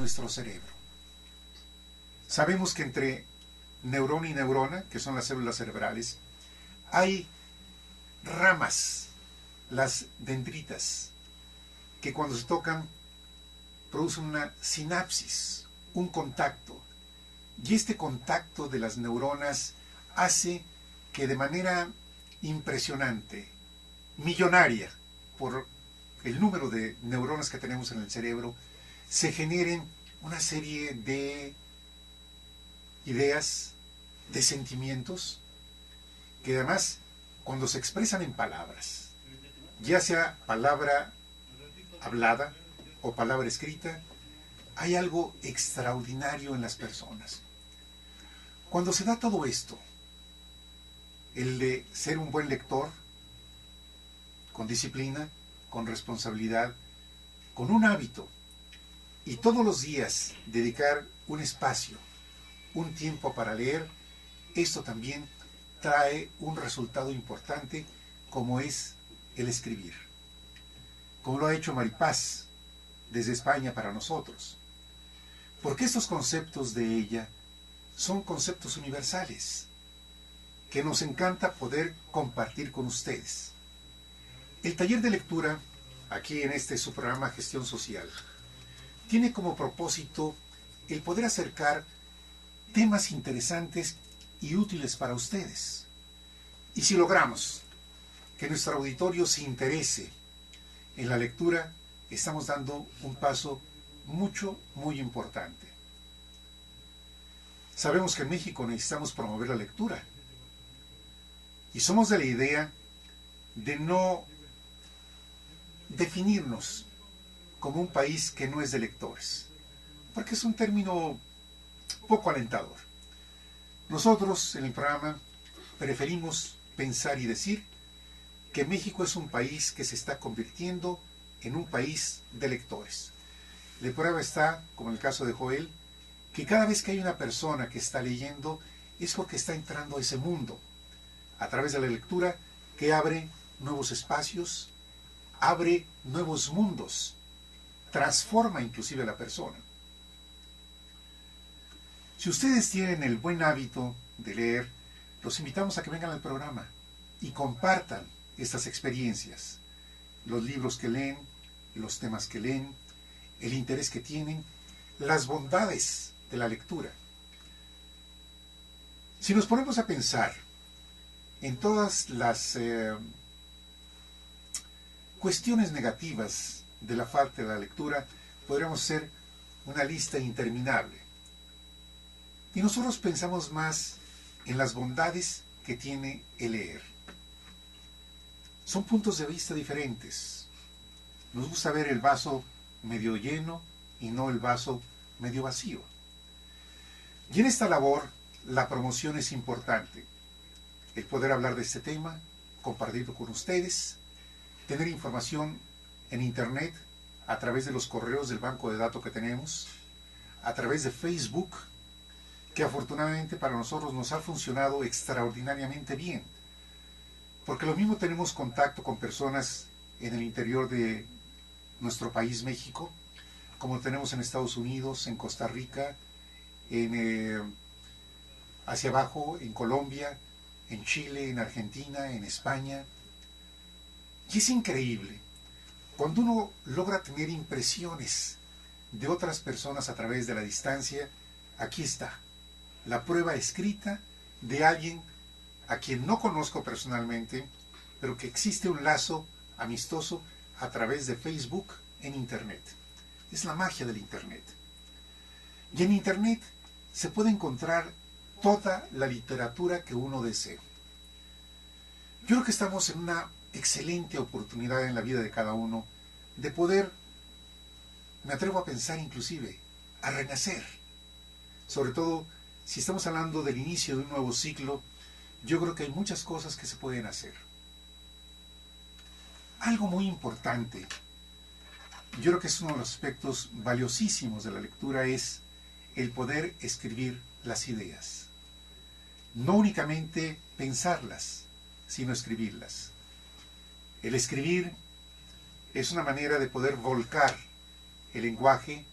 nuestro cerebro. Sabemos que entre neurona y neurona, que son las células cerebrales, hay ramas, las dendritas, que cuando se tocan producen una sinapsis, un contacto. Y este contacto de las neuronas hace que de manera impresionante, millonaria, por el número de neuronas que tenemos en el cerebro, se generen una serie de ideas, de sentimientos, que además, cuando se expresan en palabras, ya sea palabra hablada o palabra escrita, hay algo extraordinario en las personas. Cuando se da todo esto, el de ser un buen lector, con disciplina, con responsabilidad, con un hábito, y todos los días dedicar un espacio, un tiempo para leer, esto también trae un resultado importante, como es el escribir. Como lo ha hecho Maripaz desde España para nosotros. Porque estos conceptos de ella son conceptos universales que nos encanta poder compartir con ustedes. El taller de lectura, aquí en su programa Gestión Social, tiene como propósito el poder acercar temas interesantes y útiles para ustedes. Y si logramos que nuestro auditorio se interese en la lectura, estamos dando un paso muy importante. Sabemos que en México necesitamos promover la lectura. Y somos de la idea de no definirnos como un país que no es de lectores, porque es un término poco alentador. Nosotros en el programa preferimos pensar y decir que México es un país que se está convirtiendo en un país de lectores. La prueba está, como en el caso de Joel, que cada vez que hay una persona que está leyendo es porque está entrando a ese mundo, a través de la lectura, que abre nuevos espacios, abre nuevos mundos, transforma inclusive a la persona. Si ustedes tienen el buen hábito de leer, los invitamos a que vengan al programa y compartan estas experiencias, los libros que leen, los temas que leen, el interés que tienen, las bondades de la lectura. Si nos ponemos a pensar en todas las cuestiones negativas de la falta de la lectura, podríamos hacer una lista interminable. Y nosotros pensamos más en las bondades que tiene el leer. Son puntos de vista diferentes. Nos gusta ver el vaso medio lleno y no el vaso medio vacío. Y en esta labor, la promoción es importante. El poder hablar de este tema, compartirlo con ustedes, tener información en internet a través de los correos del banco de datos que tenemos, a través de Facebook, que afortunadamente para nosotros nos ha funcionado extraordinariamente bien, porque lo mismo tenemos contacto con personas en el interior de nuestro país México, como tenemos en Estados Unidos, en Costa Rica, hacia abajo en Colombia, en Chile, en Argentina, en España. Y es increíble cuando uno logra tener impresiones de otras personas a través de la distancia. Aquí está la prueba escrita de alguien a quien no conozco personalmente, pero que existe un lazo amistoso a través de Facebook en Internet. Es la magia del Internet. Y en Internet se puede encontrar toda la literatura que uno desee. Yo creo que estamos en una excelente oportunidad en la vida de cada uno de poder, me atrevo a pensar inclusive, a renacer. Sobre todo, si estamos hablando del inicio de un nuevo ciclo, yo creo que hay muchas cosas que se pueden hacer. Algo muy importante, yo creo que es uno de los aspectos valiosísimos de la lectura, es el poder escribir las ideas. No únicamente pensarlas, sino escribirlas. El escribir es una manera de poder volcar el lenguaje,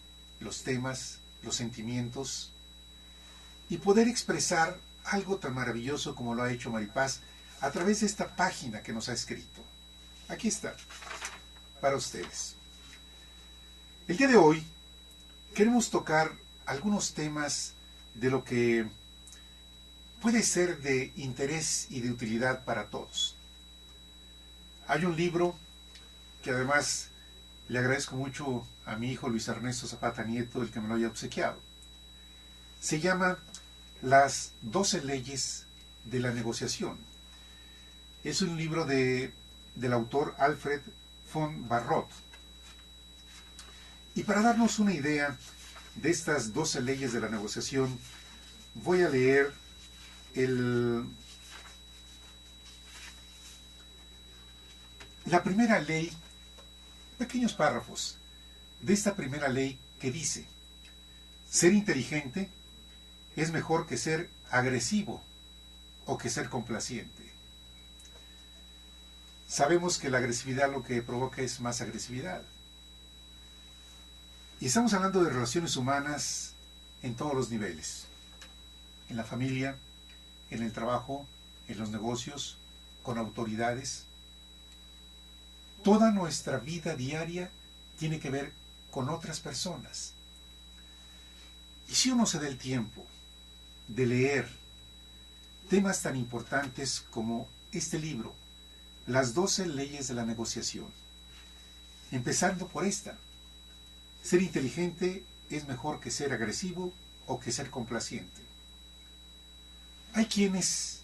los temas, los sentimientos y poder expresar algo tan maravilloso como lo ha hecho Maripaz a través de esta página que nos ha escrito. Aquí está, para ustedes. El día de hoy queremos tocar algunos temas de lo que puede ser de interés y de utilidad para todos. Hay un libro que además le agradezco mucho a mi hijo Luis Ernesto Zapata Nieto el que me lo haya obsequiado. Se llama Las 12 leyes de la negociación. Es un libro del autor Alfred von Barrot. Y para darnos una idea de estas 12 leyes de la negociación, voy a leer la primera ley, pequeños párrafos de esta primera ley que dice: ser inteligente es mejor que ser agresivo o que ser complaciente. Sabemos que la agresividad lo que provoca es más agresividad. Y estamos hablando de relaciones humanas en todos los niveles. En la familia, en el trabajo, en los negocios, con autoridades. Toda nuestra vida diaria tiene que ver con otras personas. Y si uno se da el tiempo de leer temas tan importantes como este libro, Las 12 leyes de la negociación, empezando por esta: ser inteligente es mejor que ser agresivo o que ser complaciente. Hay quienes,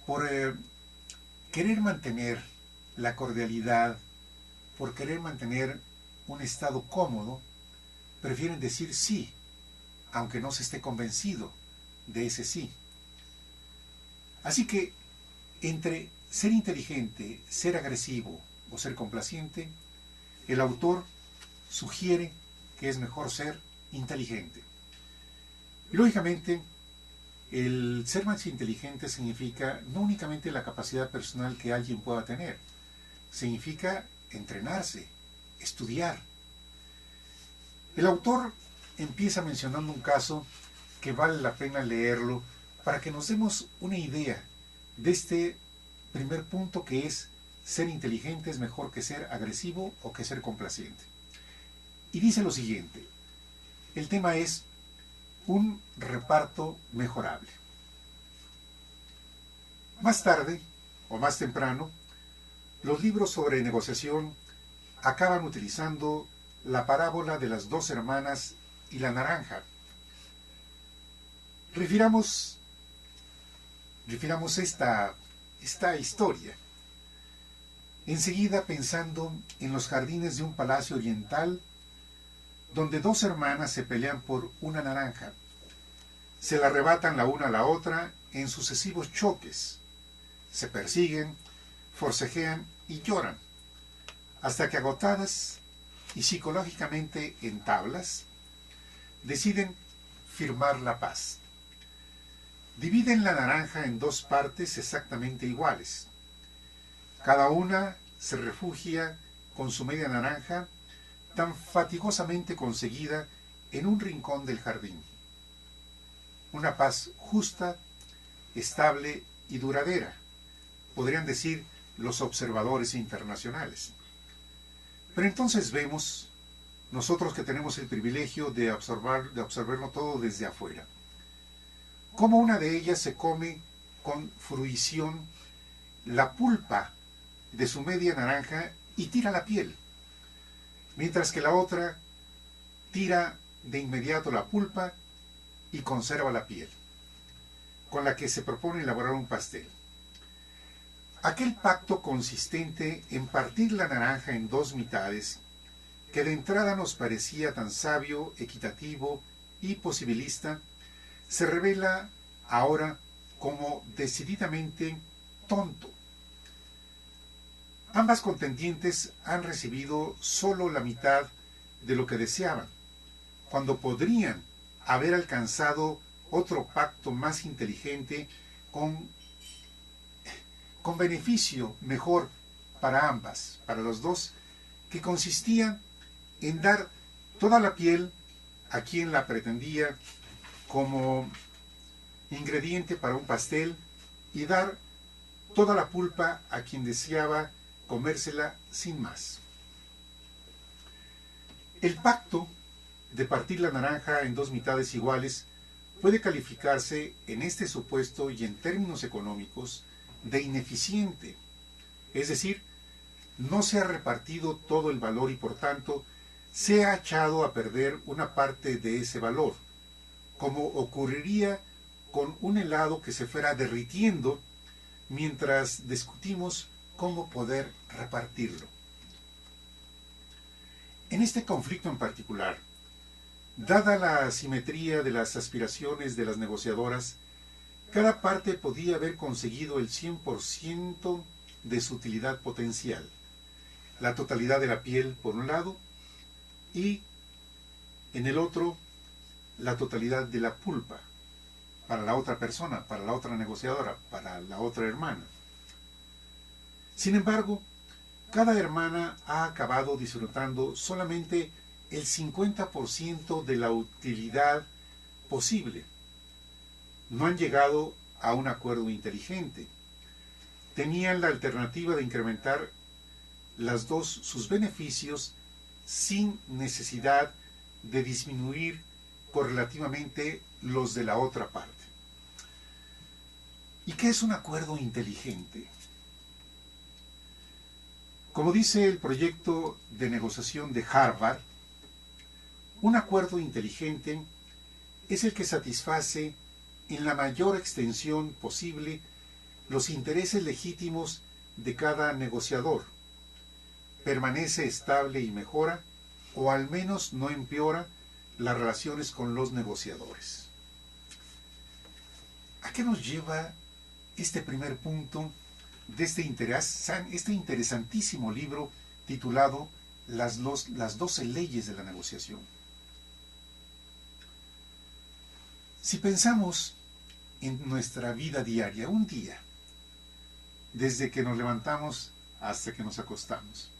por querer mantener la cordialidad, por querer mantener un estado cómodo, prefieren decir sí, aunque no se esté convencido de ese sí. Así que, entre ser inteligente, ser agresivo o ser complaciente, el autor sugiere que es mejor ser inteligente. Y lógicamente, el ser más inteligente significa no únicamente la capacidad personal que alguien pueda tener, significa entrenarse, estudiar. El autor empieza mencionando un caso que vale la pena leerlo para que nos demos una idea de este primer punto, que es: ser inteligente es mejor que ser agresivo o que ser complaciente. Y dice lo siguiente: el tema es un reparto mejorable. Más tarde, o más temprano, los libros sobre negociación acaban utilizando la parábola de las 2 hermanas y la naranja. Refiramos esta historia enseguida pensando en los jardines de un palacio oriental donde 2 hermanas se pelean por una naranja. Se la arrebatan la una a la otra en sucesivos choques. Se persiguen, forcejean y lloran, hasta que agotadas y psicológicamente en tablas, deciden firmar la paz. Dividen la naranja en 2 partes exactamente iguales. Cada una se refugia con su media naranja, tan fatigosamente conseguida, en un rincón del jardín. Una paz justa, estable y duradera, podrían decir los observadores internacionales. Pero entonces vemos, nosotros que tenemos el privilegio de observarlo todo desde afuera, cómo una de ellas se come con fruición la pulpa de su media naranja y tira la piel, mientras que la otra tira de inmediato la pulpa y conserva la piel, con la que se propone elaborar un pastel. Aquel pacto consistente en partir la naranja en 2 mitades, que de entrada nos parecía tan sabio, equitativo y posibilista, se revela ahora como decididamente tonto. Ambas contendientes han recibido solo la mitad de lo que deseaban, cuando podrían haber alcanzado otro pacto más inteligente con beneficio mejor para ambas, para los dos, que consistía en dar toda la piel a quien la pretendía como ingrediente para un pastel y dar toda la pulpa a quien deseaba comérsela sin más. El pacto de partir la naranja en dos mitades iguales puede calificarse en este supuesto y en términos económicos de ineficiente, es decir, no se ha repartido todo el valor y por tanto se ha echado a perder una parte de ese valor, como ocurriría con un helado que se fuera derritiendo mientras discutimos cómo poder repartirlo. En este conflicto en particular, dada la asimetría de las aspiraciones de las negociadoras, cada parte podía haber conseguido el 100% de su utilidad potencial, la totalidad de la piel por un lado y en el otro la totalidad de la pulpa para la otra persona, para la otra negociadora, para la otra hermana. Sin embargo, cada hermana ha acabado disfrutando solamente el 50% de la utilidad posible. No han llegado a un acuerdo inteligente. Tenían la alternativa de incrementar las dos sus beneficios sin necesidad de disminuir correlativamente los de la otra parte. ¿Y qué es un acuerdo inteligente? Como dice el proyecto de negociación de Harvard, un acuerdo inteligente es el que satisface en la mayor extensión posible los intereses legítimos de cada negociador, permanece estable y mejora, o al menos no empeora, las relaciones con los negociadores. ¿A qué nos lleva este primer punto de este interesantísimo libro titulado las 12 leyes de la negociación? Si pensamos en nuestra vida diaria, un día, desde que nos levantamos hasta que nos acostamos,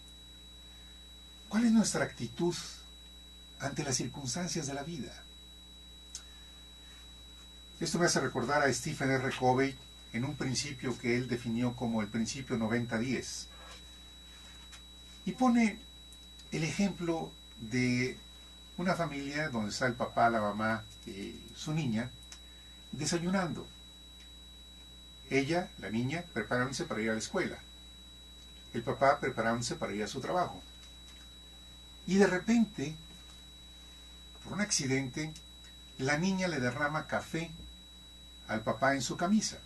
¿cuál es nuestra actitud ante las circunstancias de la vida? Esto me hace recordar a Stephen R. Covey en un principio que él definió como el principio 90-10. Y pone el ejemplo de una familia donde está el papá, la mamá y su niña desayunando. Ella, la niña, preparándose para ir a la escuela. El papá preparándose para ir a su trabajo. Y de repente, por un accidente, la niña le derrama café al papá en su camisa.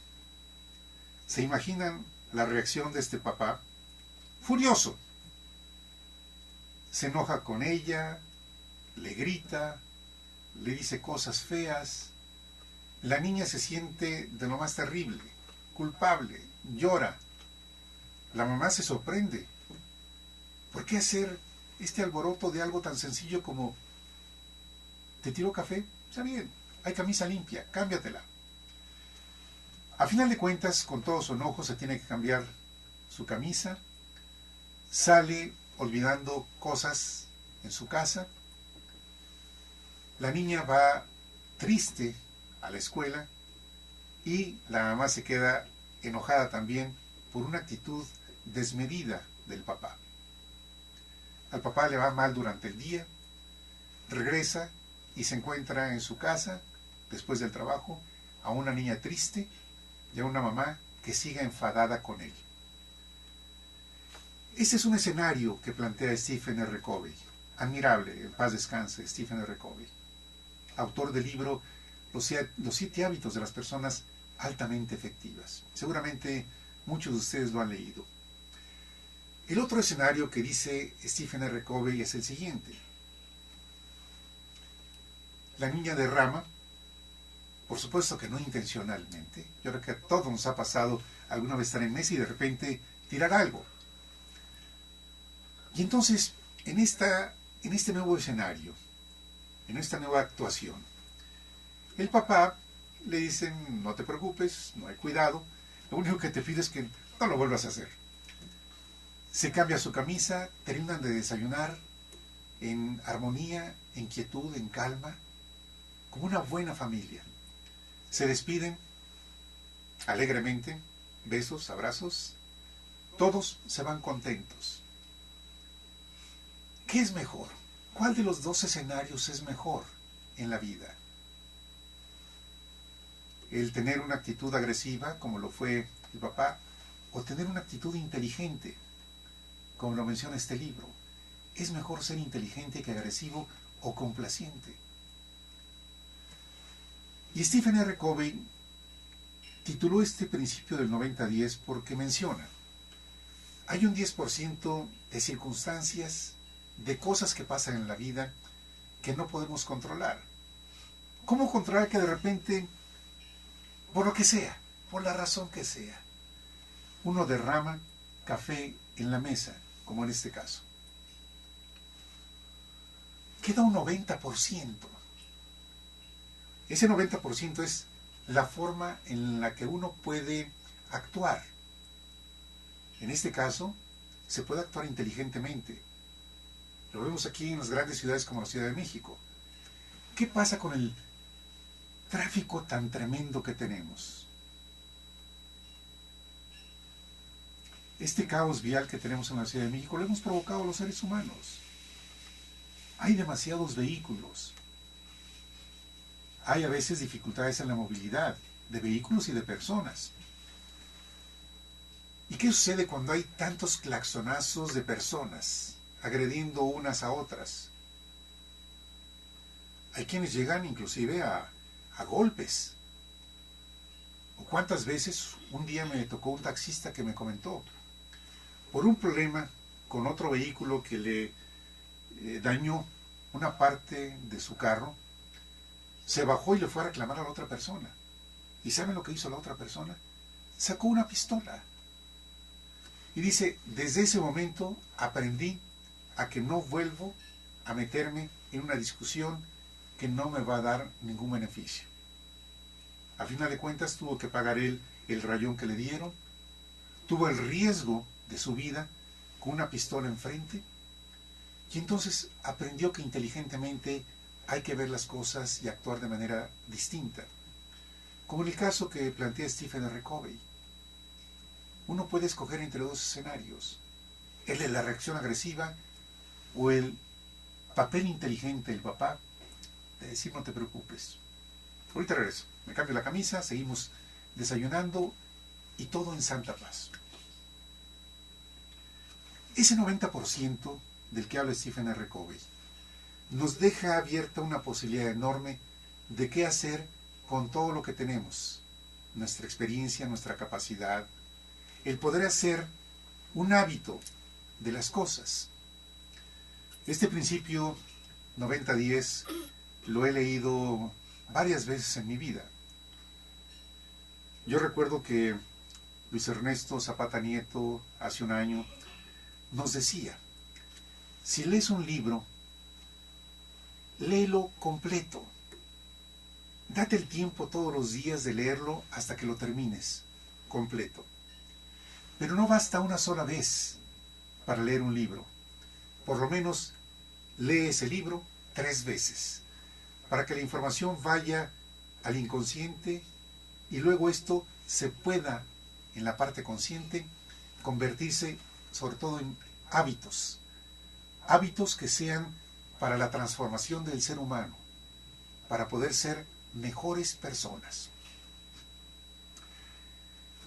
¿Se imaginan la reacción de este papá? Furioso. Se enoja con ella, le grita, le dice cosas feas. La niña se siente de lo más terrible, culpable, llora. La mamá se sorprende. ¿Por qué hacer este alboroto de algo tan sencillo como ¿te tiró café? Está bien, hay camisa limpia, cámbiatela. A final de cuentas, con todo su enojo, se tiene que cambiar su camisa, sale olvidando cosas en su casa, la niña va triste a la escuela y la mamá se queda enojada también por una actitud desmedida del papá. Al papá le va mal durante el día, regresa y se encuentra en su casa, después del trabajo, a una niña triste y a una mamá que sigue enfadada con él. Este es un escenario que plantea Stephen R. Covey. Admirable, en paz descanse, Stephen R. Covey. Autor del libro Los 7 hábitos de las personas altamente efectivas. Seguramente muchos de ustedes lo han leído. El otro escenario que dice Stephen R. Covey es el siguiente. La niña derrama, por supuesto que no intencionalmente. Yo creo que a todos nos ha pasado alguna vez estar en mesa y de repente tirar algo. Y entonces, en este nuevo escenario, en esta nueva actuación, el papá le dicen, no te preocupes, no hay cuidado, lo único que te pido es que no lo vuelvas a hacer. Se cambia su camisa, terminan de desayunar en armonía, en quietud, en calma, como una buena familia. Se despiden alegremente, besos, abrazos, todos se van contentos. ¿Qué es mejor? ¿Cuál de los dos escenarios es mejor en la vida? ¿El tener una actitud agresiva, como lo fue el papá, o tener una actitud inteligente, como lo menciona este libro? ¿Es mejor ser inteligente que agresivo o complaciente? Y Stephen R. Covey tituló este principio del 90-10 porque menciona: hay un 10% de circunstancias, de cosas que pasan en la vida que no podemos controlar. ¿Cómo controlar que de repente, por lo que sea, por la razón que sea, uno derrama café en la mesa, como en este caso? Queda un 90%. Ese 90% es la forma en la que uno puede actuar. En este caso, se puede actuar inteligentemente. Lo vemos aquí en las grandes ciudades como la Ciudad de México. ¿Qué pasa con el tráfico tan tremendo que tenemos? Este caos vial que tenemos en la Ciudad de México lo hemos provocado los seres humanos. Hay demasiados vehículos. Hay a veces dificultades en la movilidad de vehículos y de personas. ¿Y qué sucede cuando hay tantos claxonazos de personas agrediendo unas a otras? Hay quienes llegan inclusive a golpes. ¿O cuántas veces un día me tocó un taxista que me comentó, por un problema con otro vehículo que le dañó una parte de su carro, se bajó y le fue a reclamar a la otra persona? ¿Y saben lo que hizo la otra persona? Sacó una pistola. Y dice: desde ese momento aprendí a que no vuelvo a meterme en una discusión que no me va a dar ningún beneficio. A final de cuentas tuvo que pagar él el rayón que le dieron, tuvo el riesgo de su vida con una pistola enfrente, y entonces aprendió que inteligentemente hay que ver las cosas y actuar de manera distinta. Como en el caso que plantea Stephen R. Covey. Uno puede escoger entre dos escenarios: el de la reacción agresiva o el papel inteligente del papá de decir: no te preocupes, ahorita regreso, me cambio la camisa, seguimos desayunando y todo en santa paz. Ese 90% del que habla Stephen R. Covey nos deja abierta una posibilidad enorme de qué hacer con todo lo que tenemos, nuestra experiencia, nuestra capacidad, el poder hacer un hábito de las cosas. Este principio 90-10 lo he leído varias veces en mi vida. Yo recuerdo que Luis Ernesto Zapata Nieto, hace un año, nos decía: si lees un libro, léelo completo. Date el tiempo todos los días de leerlo hasta que lo termines completo. Pero no basta una sola vez para leer un libro. Por lo menos lee ese libro 3 veces, para que la información vaya al inconsciente y luego esto se pueda, en la parte consciente, convertirse sobre todo en hábitos. Hábitos que sean para la transformación del ser humano, para poder ser mejores personas.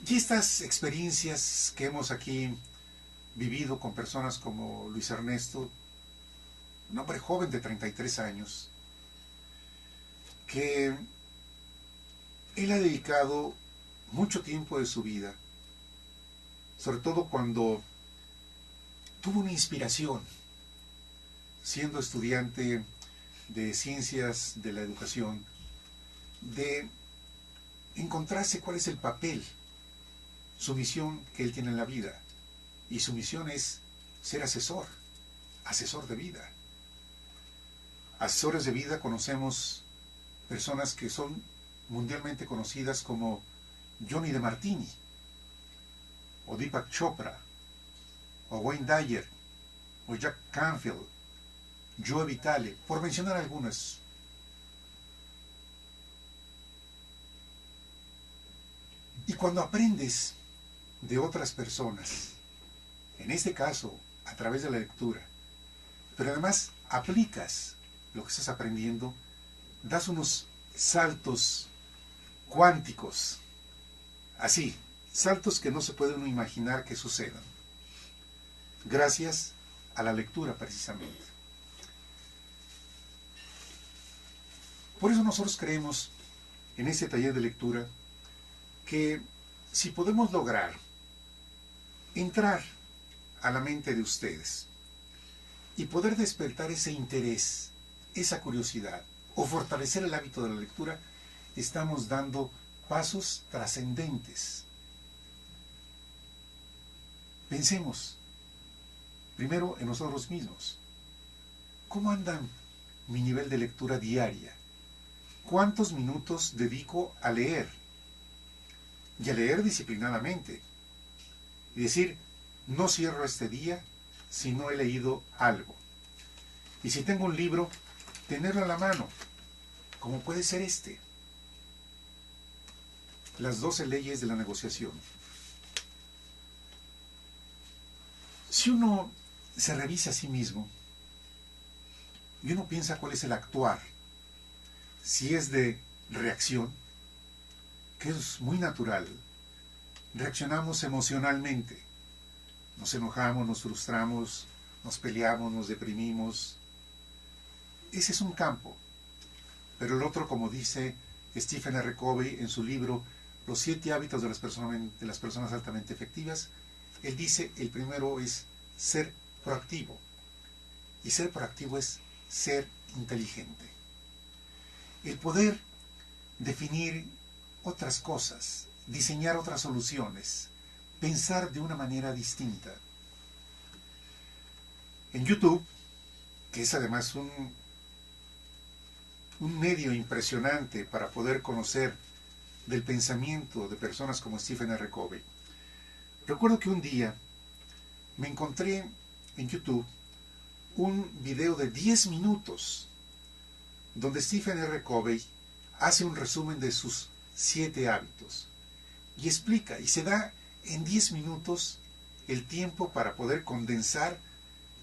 Y estas experiencias que hemos aquí vivido con personas como Luis Ernesto, un hombre joven de 33 años, que él ha dedicado mucho tiempo de su vida, sobre todo cuando tuvo una inspiración, siendo estudiante de ciencias de la educación, de encontrarse cuál es el papel, su misión que él tiene en la vida. Y su misión es ser asesor de vida. Asesores de vida conocemos personas que son mundialmente conocidas como Johnny DeMartini, o Deepak Chopra, o Wayne Dyer, o Jack Canfield, Joe Vitale, por mencionar algunas. Y cuando aprendes de otras personas, en este caso a través de la lectura, pero además aplicas lo que estás aprendiendo, das unos saltos cuánticos, así, saltos que no se puede uno imaginar que sucedan, gracias a la lectura precisamente. Por eso nosotros creemos en este taller de lectura que si podemos lograr entrar a la mente de ustedes y poder despertar ese interés, esa curiosidad, o fortalecer el hábito de la lectura, estamos dando pasos trascendentes. Pensemos primero en nosotros mismos. ¿Cómo anda mi nivel de lectura diaria? ¿Cuántos minutos dedico a leer? Y a leer disciplinadamente. Y decir, no cierro este día si no he leído algo. Y si tengo un libro, tenerlo a la mano, como puede ser este. Las 12 leyes de la negociación. Si uno se revisa a sí mismo y uno piensa cuál es el actuar, si es de reacción, que es muy natural, reaccionamos emocionalmente, nos enojamos, nos frustramos, nos peleamos, nos deprimimos. Ese es un campo. Pero el otro, como dice Stephen R. Covey en su libro Los 7 hábitos de las personas altamente efectivas, él dice, el primero es ser proactivo. Y ser proactivo es ser inteligente. El poder definir otras cosas, diseñar otras soluciones, pensar de una manera distinta. En YouTube, que es además un medio impresionante para poder conocer del pensamiento de personas como Stephen R. Covey, recuerdo que un día me encontré en YouTube un video de 10 minutos donde Stephen R. Covey hace un resumen de sus 7 hábitos y explica, y se da en 10 minutos el tiempo para poder condensar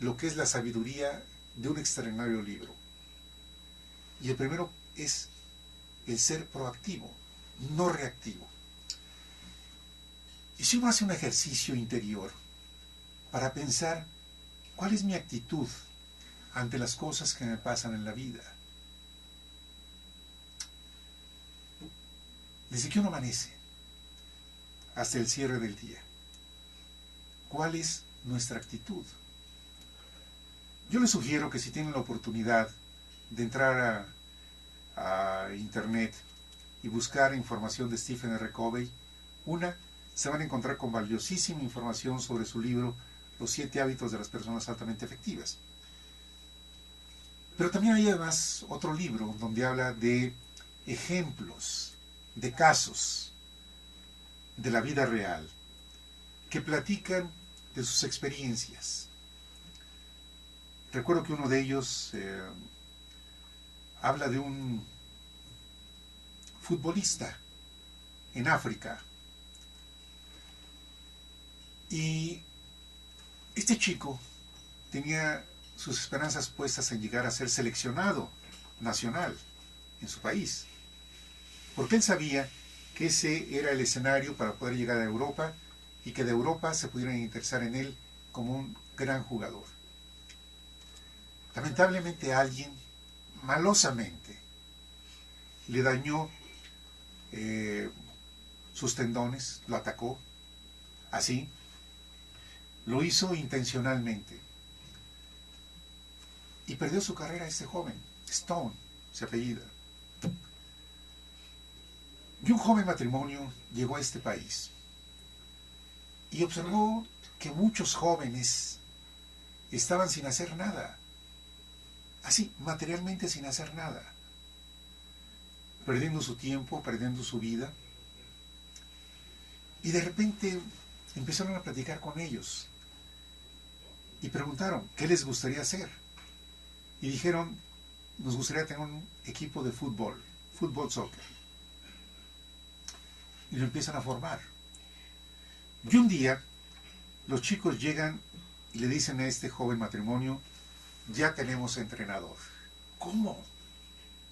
lo que es la sabiduría de un extraordinario libro. Y el primero es el ser proactivo, no reactivo. Y si uno hace un ejercicio interior para pensar cuál es mi actitud ante las cosas que me pasan en la vida, desde que uno amanece hasta el cierre del día, ¿cuál es nuestra actitud? Yo les sugiero que si tienen la oportunidad de entrar a internet y buscar información de Stephen R. Covey, se van a encontrar con valiosísima información sobre su libro Los 7 hábitos de las personas altamente efectivas. Pero también hay además otro libro donde habla de ejemplos, de casos de la vida real, que platican de sus experiencias. Recuerdo que uno de ellos habla de un futbolista en África. Y este chico tenía sus esperanzas puestas en llegar a ser seleccionado nacional en su país, porque él sabía que ese era el escenario para poder llegar a Europa y que de Europa se pudieran interesar en él como un gran jugador. Lamentablemente alguien, malosamente, le dañó sus tendones, lo atacó, así, lo hizo intencionalmente. Y perdió su carrera este joven, Stone, se apellida. Y un joven matrimonio llegó a este país y observó que muchos jóvenes estaban sin hacer nada, así, materialmente sin hacer nada, perdiendo su tiempo, perdiendo su vida. Y de repente empezaron a platicar con ellos y preguntaron qué les gustaría hacer. y dijeron, nos gustaría tener un equipo de fútbol, soccer. Y lo empiezan a formar. Y un día, los chicos llegan y le dicen a este joven matrimonio, ya tenemos entrenador. ¿Cómo?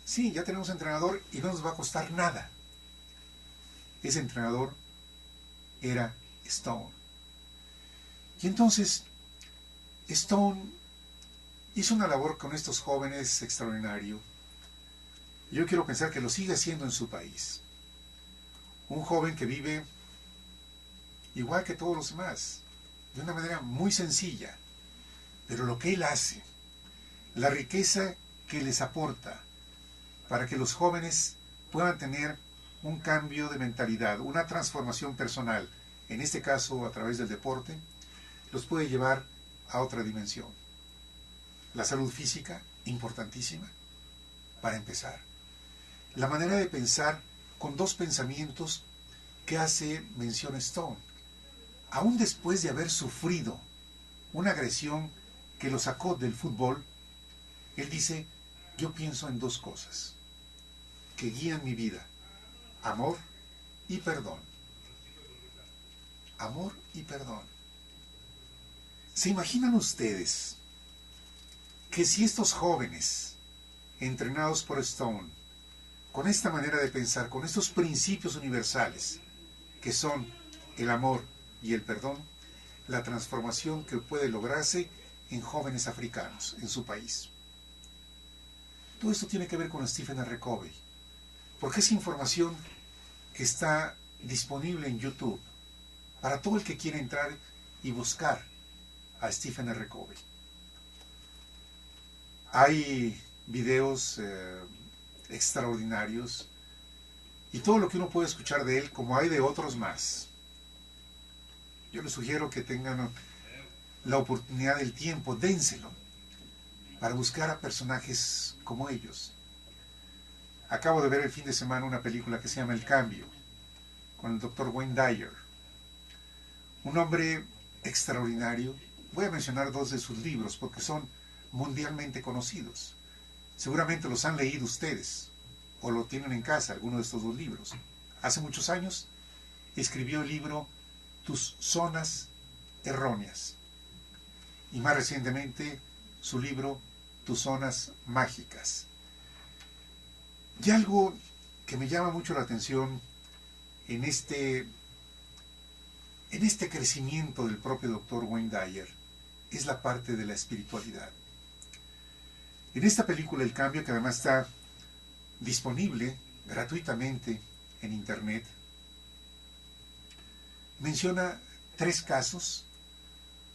Sí, ya tenemos entrenador y no nos va a costar nada. Ese entrenador era Stone. Y entonces, Stone hizo una labor con estos jóvenes extraordinario. Yo quiero pensar que lo sigue haciendo en su país. Un joven que vive igual que todos los demás, de una manera muy sencilla. Pero lo que él hace, la riqueza que les aporta para que los jóvenes puedan tener un cambio de mentalidad, una transformación personal, en este caso a través del deporte, los puede llevar a otra dimensión. La salud física, importantísima, para empezar. La manera de pensar con dos pensamientos que hace mención Stone. Aún después de haber sufrido una agresión que lo sacó del fútbol, él dice, yo pienso en dos cosas que guían mi vida: amor y perdón. Amor y perdón. ¿Se imaginan ustedes que si estos jóvenes, entrenados por Stone, con esta manera de pensar, con estos principios universales, que son el amor y el perdón, la transformación que puede lograrse en jóvenes africanos en su país? Todo esto tiene que ver con Stephen R. Covey, porque es información que está disponible en YouTube para todo el que quiera entrar y buscar a Stephen R. Covey. Hay videos extraordinarios y todo lo que uno puede escuchar de él, como hay de otros más. Yo les sugiero que tengan la oportunidad del tiempo, dénselo, para buscar a personajes como ellos. Acabo de ver el fin de semana una película que se llama El Cambio, con el Dr. Wayne Dyer. Un hombre extraordinario. Voy a mencionar dos de sus libros porque son mundialmente conocidos. Seguramente los han leído ustedes o lo tienen en casa, alguno de estos dos libros. Hace muchos años escribió el libro Tus zonas erróneas y más recientemente su libro Tus zonas mágicas. Y algo que me llama mucho la atención en este crecimiento del propio Dr. Wayne Dyer es la parte de la espiritualidad. En esta película El Cambio, que además está disponible gratuitamente en internet, menciona 3 casos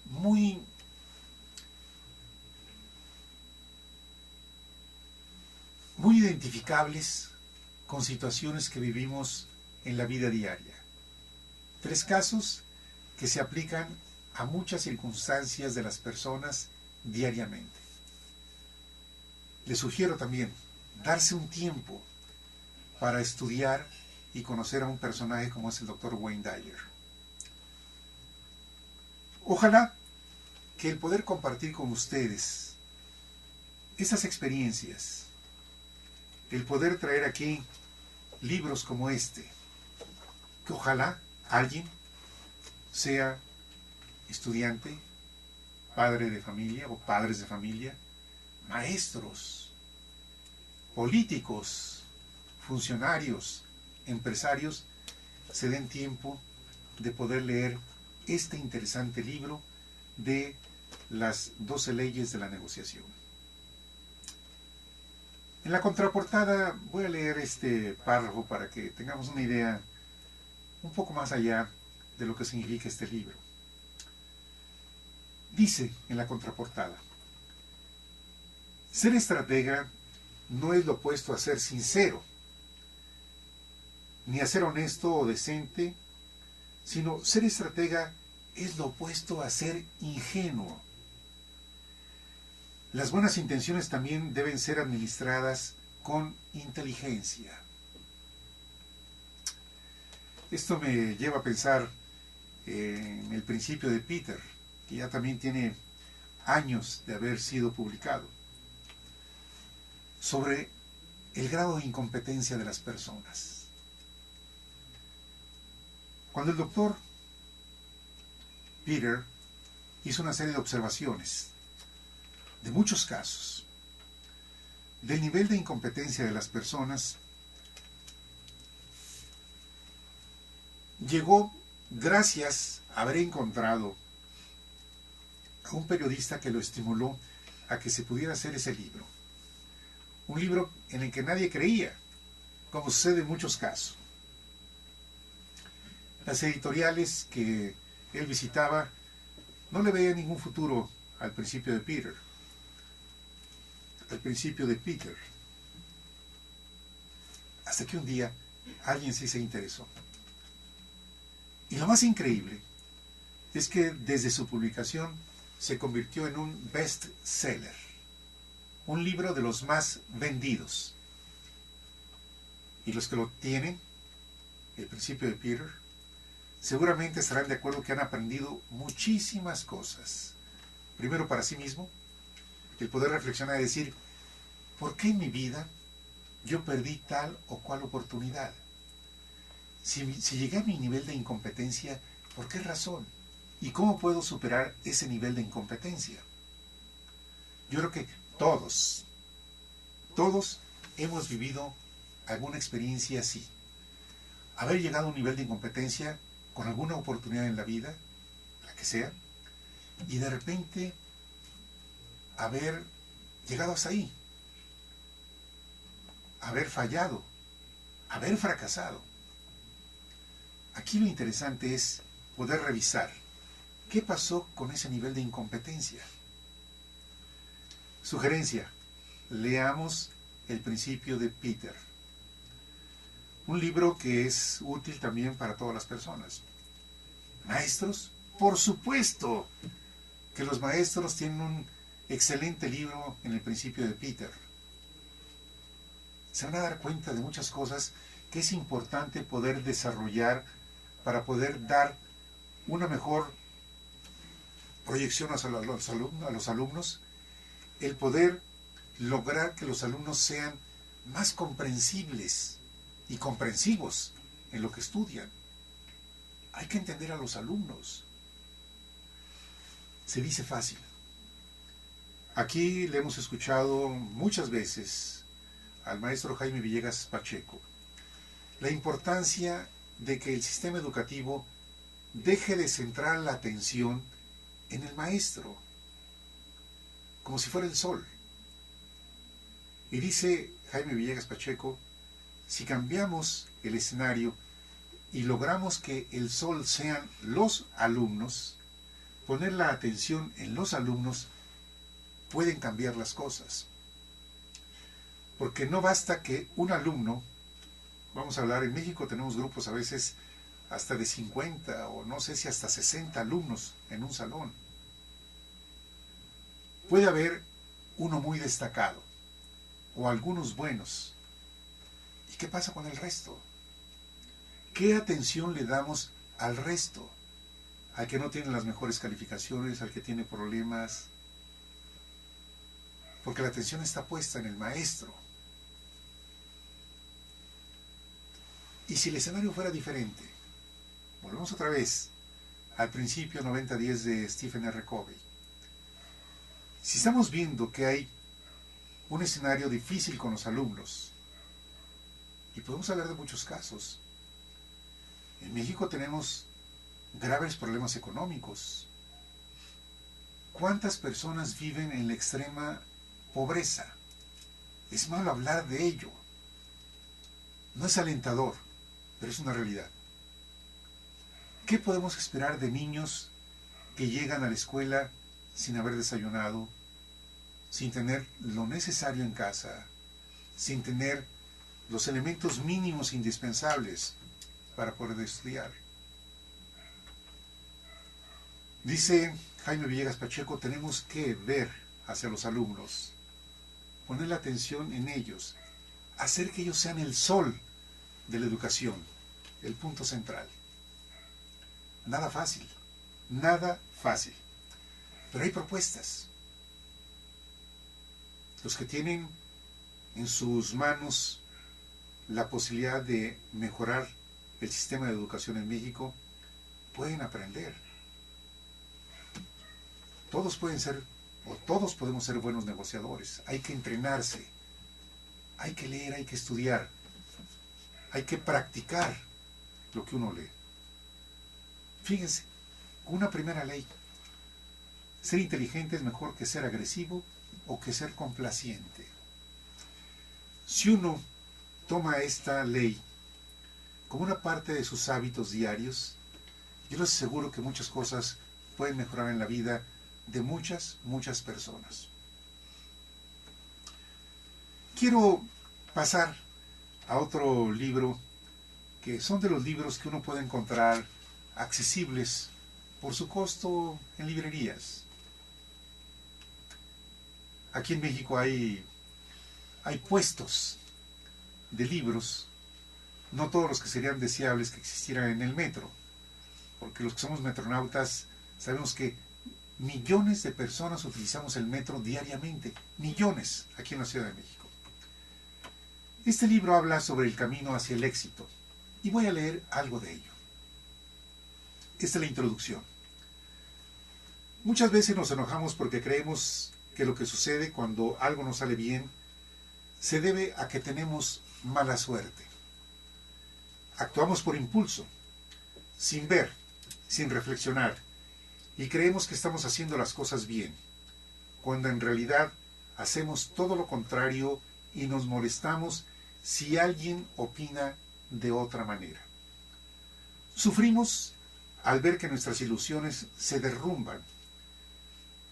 muy identificables con situaciones que vivimos en la vida diaria. 3 casos que se aplican a muchas circunstancias de las personas diariamente. Les sugiero también darse un tiempo para estudiar y conocer a un personaje como es el Dr. Wayne Dyer. Ojalá que el poder compartir con ustedes esas experiencias, el poder traer aquí libros como este, que ojalá alguien sea estudiante, padre de familia o padres de familia, maestros, políticos, funcionarios, empresarios, se den tiempo de poder leer este interesante libro de las 12 leyes de la negociación. En la contraportada voy a leer este párrafo para que tengamos una idea un poco más allá de lo que significa este libro. Dice en la contraportada: ser estratega no es lo opuesto a ser sincero, ni a ser honesto o decente, sino ser estratega es lo opuesto a ser ingenuo. Las buenas intenciones también deben ser administradas con inteligencia. Esto me lleva a pensar en el principio de Peter, que ya también tiene años de haber sido publicado. sobre el grado de incompetencia de las personas. Cuando el doctor Peter hizo una serie de observaciones de muchos casos del nivel de incompetencia de las personas, llegó gracias a haber encontrado a un periodista que lo estimuló a que se pudiera hacer ese libro. Un libro en el que nadie creía, como sucede en muchos casos. Las editoriales que él visitaba no le veían ningún futuro al principio de Peter. Hasta que un día alguien sí se interesó. Y lo más increíble es que desde su publicación se convirtió en un bestseller, un libro de los más vendidos. Y los que lo tienen, El principio de Peter, seguramente estarán de acuerdo que han aprendido muchísimas cosas. Primero, para sí mismo, el poder reflexionar y decir, ¿por qué en mi vida yo perdí tal o cual oportunidad? Si llegué a mi nivel de incompetencia, ¿por qué razón? ¿Y cómo puedo superar ese nivel de incompetencia? Yo creo que todos hemos vivido alguna experiencia así. Haber llegado a un nivel de incompetencia con alguna oportunidad en la vida, la que sea, y de repente haber llegado hasta ahí, haber fallado, haber fracasado. Aquí lo interesante es poder revisar qué pasó con ese nivel de incompetencia. Sugerencia, leamos El principio de Peter. Un libro que es útil también para todas las personas. ¿Maestros? Por supuesto que los maestros tienen un excelente libro en El principio de Peter. Se van a dar cuenta de muchas cosas que es importante poder desarrollar para poder dar una mejor proyección a los alumnos, el poder lograr que los alumnos sean más comprensibles y comprensivos en lo que estudian. Hay que entender a los alumnos. Se dice fácil. Aquí le hemos escuchado muchas veces al maestro Jaime Villegas Pacheco la importancia de que el sistema educativo deje de centrar la atención en el maestro, como si fuera el sol. Y dice Jaime Villegas Pacheco, si cambiamos el escenario y logramos que el sol sean los alumnos, poner la atención en los alumnos, pueden cambiar las cosas. Porque no basta que un alumno, vamos a hablar, en México tenemos grupos a veces hasta de 50 o no sé si hasta 60 alumnos en un salón. Puede haber uno muy destacado o algunos buenos. ¿Y qué pasa con el resto? ¿Qué atención le damos al resto? Al que no tiene las mejores calificaciones, al que tiene problemas. Porque la atención está puesta en el maestro. Y si el escenario fuera diferente, volvemos otra vez al principio 90-10 de Stephen R. Covey. Si estamos viendo que hay un escenario difícil con los alumnos, y podemos hablar de muchos casos, en México tenemos graves problemas económicos. ¿Cuántas personas viven en la extrema pobreza? Es malo hablar de ello. No es alentador, pero es una realidad. ¿Qué podemos esperar de niños que llegan a la escuela sin haber desayunado, sin tener lo necesario en casa, sin tener los elementos mínimos indispensables para poder estudiar? Dice Jaime Villegas Pacheco, tenemos que ver hacia los alumnos, poner la atención en ellos, hacer que ellos sean el sol de la educación, el punto central. Nada fácil, nada fácil. Pero hay propuestas. Los que tienen en sus manos la posibilidad de mejorar el sistema de educación en México, pueden aprender. Todos pueden ser, o todos podemos ser buenos negociadores. Hay que entrenarse, hay que leer, hay que estudiar, hay que practicar lo que uno lee. Fíjense, una primera ley: ser inteligente es mejor que ser agresivo o que ser complaciente. Si uno toma esta ley como una parte de sus hábitos diarios, yo les aseguro que muchas cosas pueden mejorar en la vida de muchas personas. Quiero pasar a otro libro, que son de los libros que uno puede encontrar accesibles por su costo en librerías. Aquí en México hay puestos de libros, no todos los que serían deseables que existieran en el metro, porque los que somos metronautas sabemos que millones de personas utilizamos el metro diariamente, millones, aquí en la Ciudad de México. Este libro habla sobre el camino hacia el éxito, y voy a leer algo de ello. Esta es la introducción. Muchas veces nos enojamos porque creemos que lo que sucede cuando algo no sale bien se debe a que tenemos mala suerte. Actuamos por impulso, sin ver, sin reflexionar, y creemos que estamos haciendo las cosas bien, cuando en realidad hacemos todo lo contrario y nos molestamos si alguien opina de otra manera. Sufrimos al ver que nuestras ilusiones se derrumban.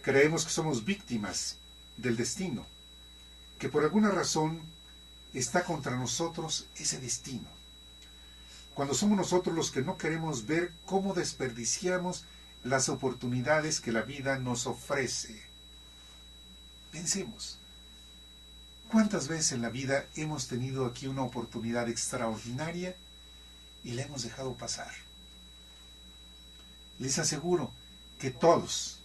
Creemos que somos víctimas del destino, que por alguna razón está contra nosotros ese destino. Cuando somos nosotros los que no queremos ver cómo desperdiciamos las oportunidades que la vida nos ofrece. Pensemos, ¿cuántas veces en la vida hemos tenido aquí una oportunidad extraordinaria y la hemos dejado pasar? Les aseguro que todos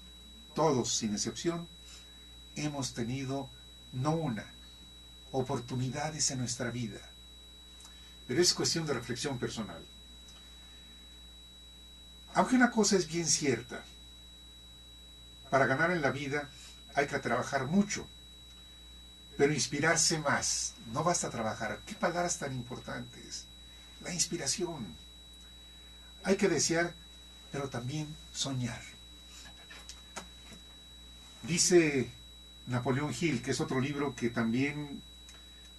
sin excepción, hemos tenido no una, oportunidades en nuestra vida. Pero es cuestión de reflexión personal. Aunque una cosa es bien cierta: para ganar en la vida hay que trabajar mucho, pero inspirarse más. No basta trabajar. ¿Qué palabras tan importantes? La inspiración. Hay que desear, pero también soñar. Dice Napoleón Hill, que es otro libro que también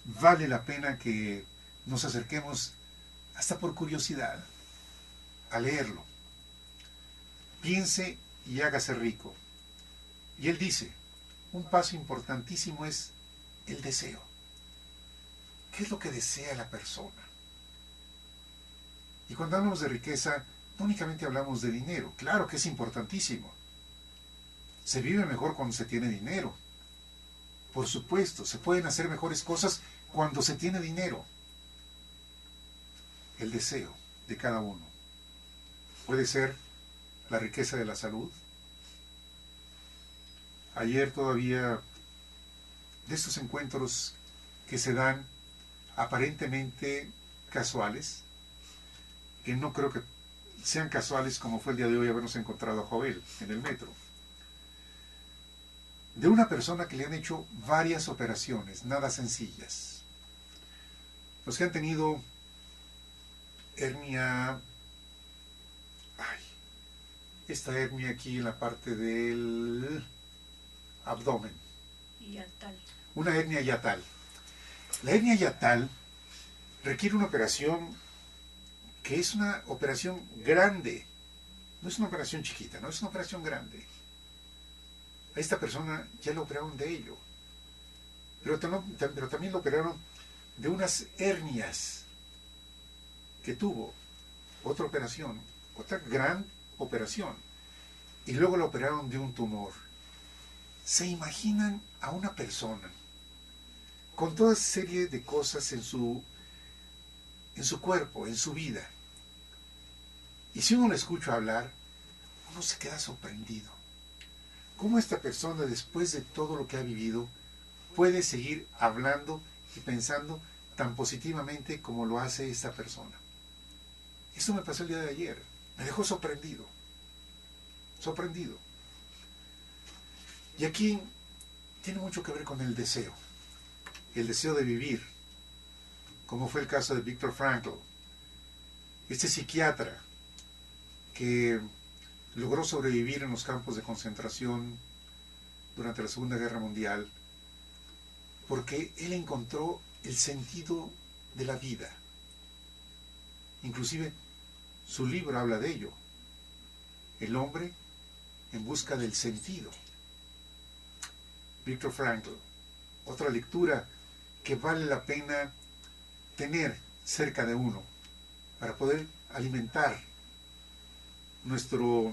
vale la pena que nos acerquemos hasta por curiosidad a leerlo. Piense y hágase rico. Y él dice, un paso importantísimo es el deseo. ¿Qué es lo que desea la persona? Y cuando hablamos de riqueza, no únicamente hablamos de dinero. Claro que es importantísimo. Se vive mejor cuando se tiene dinero. Por supuesto, se pueden hacer mejores cosas cuando se tiene dinero. El deseo de cada uno. Puede ser la riqueza de la salud. Ayer todavía, de estos encuentros que se dan aparentemente casuales, que no creo que sean casuales como fue el día de hoy habernos encontrado a Joel en el metro, de una persona que le han hecho varias operaciones, nada sencillas. Los que han tenido hernia, esta hernia aquí en la parte del abdomen. Yatal. Una hernia yatal. La hernia yatal requiere una operación que es una operación grande. No es una operación chiquita, no es una operación grande. A esta persona ya lo operaron de ello. Pero también lo operaron de unas hernias que tuvo. Otra operación, otra gran operación. Y luego lo operaron de un tumor. ¿Se imaginan a una persona con toda serie de cosas en su cuerpo, en su vida? Y si uno le escucha hablar, uno se queda sorprendido. ¿Cómo esta persona, después de todo lo que ha vivido, puede seguir hablando y pensando tan positivamente como lo hace esta persona. Esto me pasó el día de ayer. Me dejó sorprendido. Sorprendido. Y aquí tiene mucho que ver con el deseo. El deseo de vivir. Como fue el caso de Viktor Frankl. Este psiquiatra que logró sobrevivir en los campos de concentración durante la Segunda Guerra Mundial porque él encontró el sentido de la vida. Inclusive su libro habla de ello. El hombre en busca del sentido. Viktor Frankl. Otra lectura que vale la pena tener cerca de uno para poder alimentar nuestro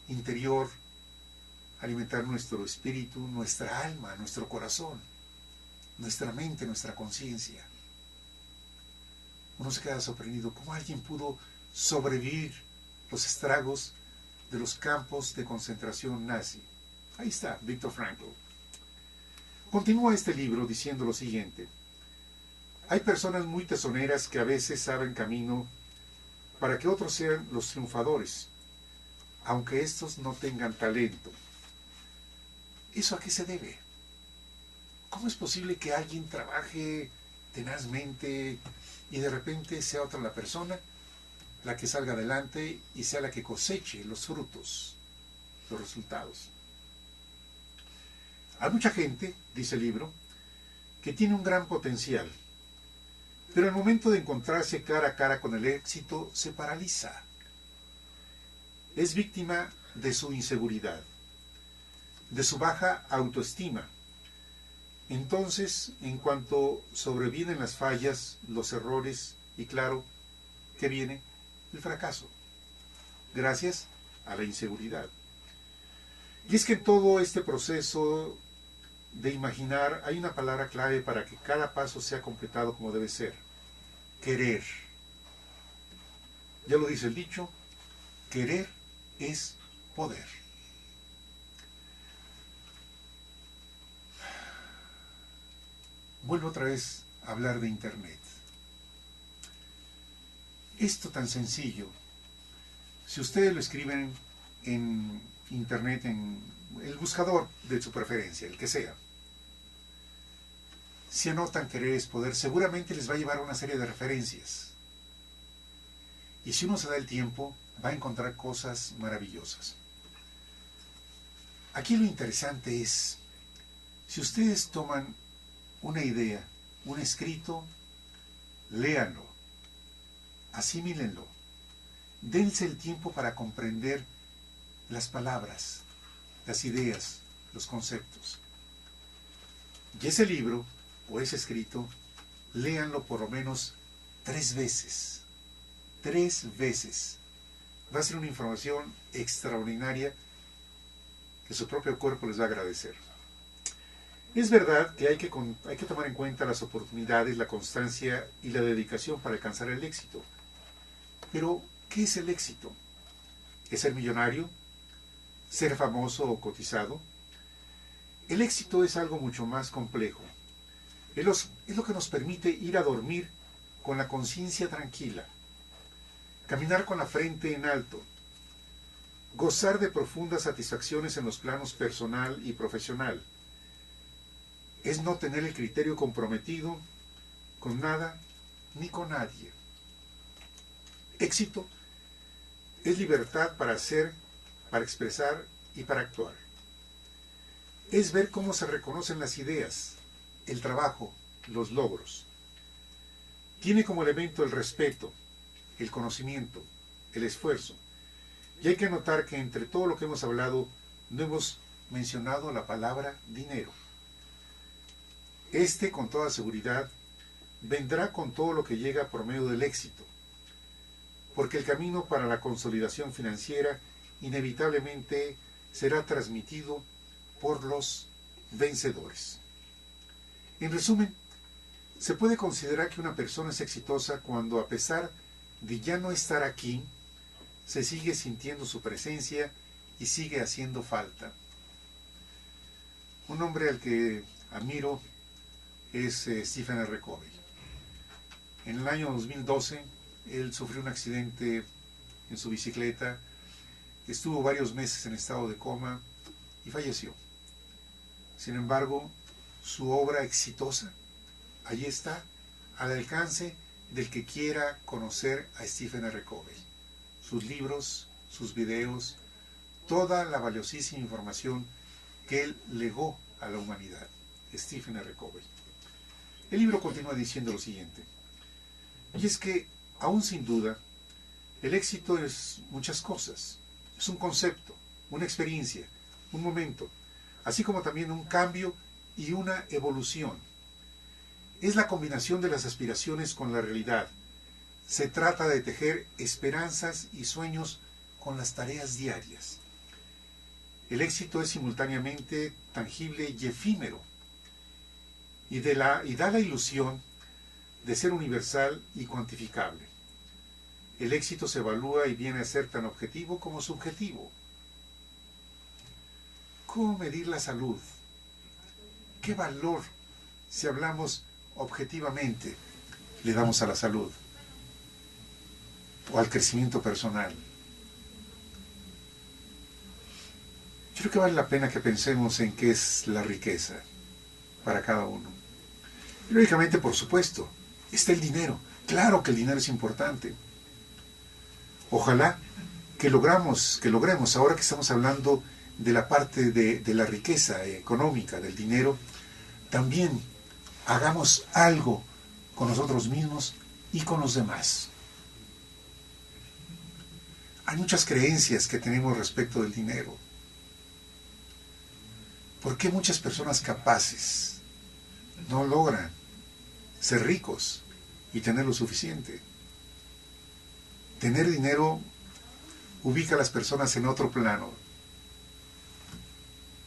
interior, alimentar nuestro espíritu, nuestra alma, nuestro corazón, nuestra mente, nuestra conciencia. Uno se queda sorprendido cómo alguien pudo sobrevivir los estragos de los campos de concentración nazi. Ahí está, Viktor Frankl. Continúa este libro diciendo lo siguiente: hay personas muy tesoneras que a veces abren camino para que otros sean los triunfadores, aunque estos no tengan talento. ¿Eso a qué se debe? ¿Cómo es posible que alguien trabaje tenazmente y de repente sea otra la persona la que salga adelante y sea la que coseche los frutos, los resultados? Hay mucha gente, dice el libro, que tiene un gran potencial, pero al momento de encontrarse cara a cara con el éxito se paraliza. Es víctima de su inseguridad, de su baja autoestima. Entonces, en cuanto sobrevienen las fallas, los errores, y claro, ¿qué viene? El fracaso, gracias a la inseguridad. Y es que en todo este proceso de imaginar hay una palabra clave para que cada paso sea completado como debe ser: querer. Ya lo dice el dicho, querer es poder. Vuelvo otra vez a hablar de Internet. Esto tan sencillo, si ustedes lo escriben en Internet, en el buscador de su preferencia, el que sea, si anotan querer es poder, seguramente les va a llevar a una serie de referencias. Y si uno se da el tiempo, va a encontrar cosas maravillosas. Aquí lo interesante es, si ustedes toman una idea, un escrito, léanlo, asimílenlo, dense el tiempo para comprender las palabras, las ideas, los conceptos. Y ese libro o ese escrito, léanlo por lo menos 3 veces. 3 veces. Va a ser una información extraordinaria que su propio cuerpo les va a agradecer. Es verdad que hay que tomar en cuenta las oportunidades, la constancia y la dedicación para alcanzar el éxito. Pero, ¿qué es el éxito? ¿Es ser millonario? ¿Ser famoso o cotizado? El éxito es algo mucho más complejo. Es lo que nos permite ir a dormir con la conciencia tranquila, caminar con la frente en alto, gozar de profundas satisfacciones en los planos personal y profesional. Es no tener el criterio comprometido con nada ni con nadie. Éxito es libertad para hacer, para expresar y para actuar. Es ver cómo se reconocen las ideas, el trabajo, los logros. Tiene como elemento el respeto, el conocimiento, el esfuerzo. Y hay que notar que entre todo lo que hemos hablado, no hemos mencionado la palabra dinero. Con toda seguridad, vendrá con todo lo que llega por medio del éxito, porque el camino para la consolidación financiera inevitablemente será transmitido por los vencedores. En resumen, se puede considerar que una persona es exitosa cuando, a pesar de ya no estar aquí, se sigue sintiendo su presencia y sigue haciendo falta. Un hombre al que admiro es Stephen R. Covey. En el año 2012, él sufrió un accidente en su bicicleta, estuvo varios meses en estado de coma y falleció. Sin embargo, su obra exitosa, allí está, al alcance del que quiera conocer a Stephen R. Covey. Sus libros, sus videos, toda la valiosísima información que él legó a la humanidad. Stephen R. Covey. El libro continúa diciendo lo siguiente, y es que, aún sin duda, el éxito es muchas cosas. Es un concepto, una experiencia, un momento, así como también un cambio y una evolución. Es la combinación de las aspiraciones con la realidad. Se trata de tejer esperanzas y sueños con las tareas diarias. El éxito es simultáneamente tangible y efímero, y da la ilusión de ser universal y cuantificable. El éxito se evalúa y viene a ser tan objetivo como subjetivo. ¿Cómo medir la salud? ¿Qué valor, si hablamos objetivamente, le damos a la salud o al crecimiento personal? Yo creo que vale la pena que pensemos en qué es la riqueza para cada uno. Y lógicamente, por supuesto, está el dinero. Claro que el dinero es importante. Ojalá que logremos, ahora que estamos hablando de la parte de la riqueza económica, del dinero, también hagamos algo con nosotros mismos y con los demás. Hay muchas creencias que tenemos respecto del dinero. ¿Por qué muchas personas capaces no logran ser ricos y tener lo suficiente? Tener dinero ubica a las personas en otro plano,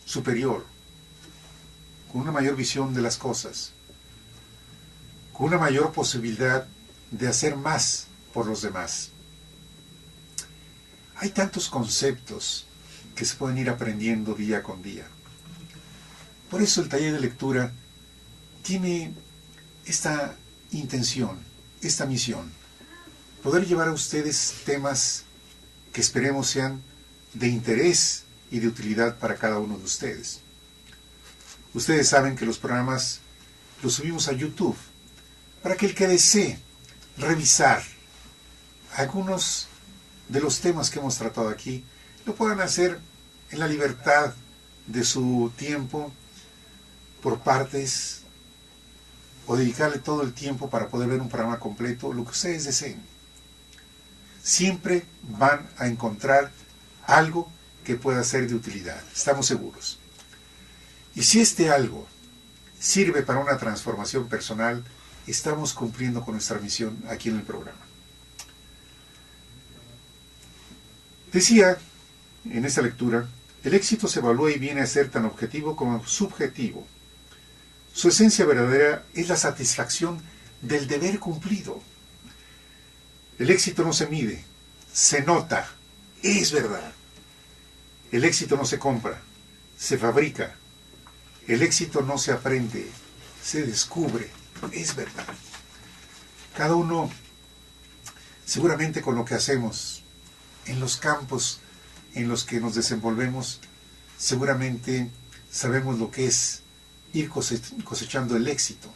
superior, con una mayor visión de las cosas, con una mayor posibilidad de hacer más por los demás. Hay tantos conceptos que se pueden ir aprendiendo día con día. Por eso el taller de lectura tiene esta intención, esta misión, poder llevar a ustedes temas que esperemos sean de interés y de utilidad para cada uno de ustedes. Ustedes saben que los programas los subimos a YouTube para que el que desee revisar algunos de los temas que hemos tratado aquí lo puedan hacer en la libertad de su tiempo, por partes, o dedicarle todo el tiempo para poder ver un programa completo, lo que ustedes deseen. Siempre van a encontrar algo que pueda ser de utilidad, estamos seguros. Y si este algo sirve para una transformación personal, estamos cumpliendo con nuestra misión aquí en el programa. Decía en esta lectura, el éxito se evalúa y viene a ser tan objetivo como subjetivo. Su esencia verdadera es la satisfacción del deber cumplido. El éxito no se mide, se nota, es verdad. El éxito no se compra, se fabrica. El éxito no se aprende, se descubre, es verdad. Cada uno, seguramente con lo que hacemos, en los campos en los que nos desenvolvemos, seguramente sabemos lo que es ir cosechando el éxito.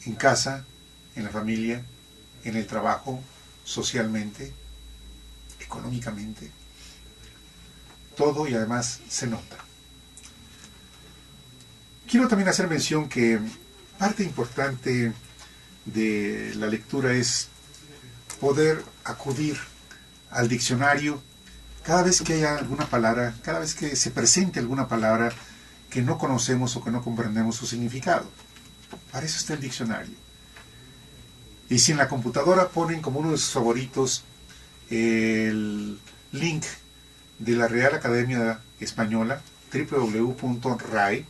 En casa, en la familia, en el trabajo, socialmente, económicamente. Todo y además se nota. Quiero también hacer mención que parte importante de la lectura es poder acudir al diccionario cada vez que haya alguna palabra, cada vez que se presente alguna palabra que no conocemos o que no comprendemos su significado. Para eso está el diccionario. Y si en la computadora ponen como uno de sus favoritos el link de la Real Academia Española, www.rae,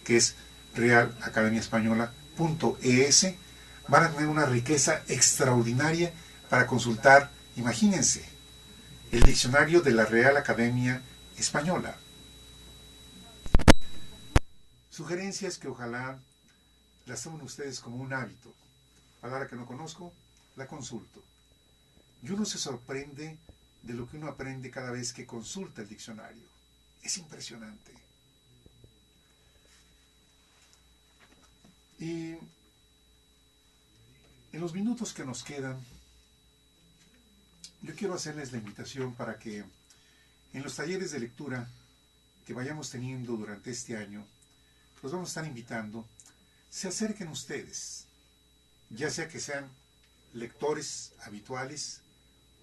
que es realacademiaespañola.es, van a tener una riqueza extraordinaria para consultar, imagínense, el diccionario de la Real Academia Española. Sugerencias que ojalá las tomen ustedes como un hábito. Palabra que no conozco, la consulto. Y uno se sorprende de lo que uno aprende cada vez que consulta el diccionario. Es impresionante. Y en los minutos que nos quedan, yo quiero hacerles la invitación para que en los talleres de lectura que vayamos teniendo durante este año, los vamos a estar invitando, se acerquen ustedes, ya sea que sean lectores habituales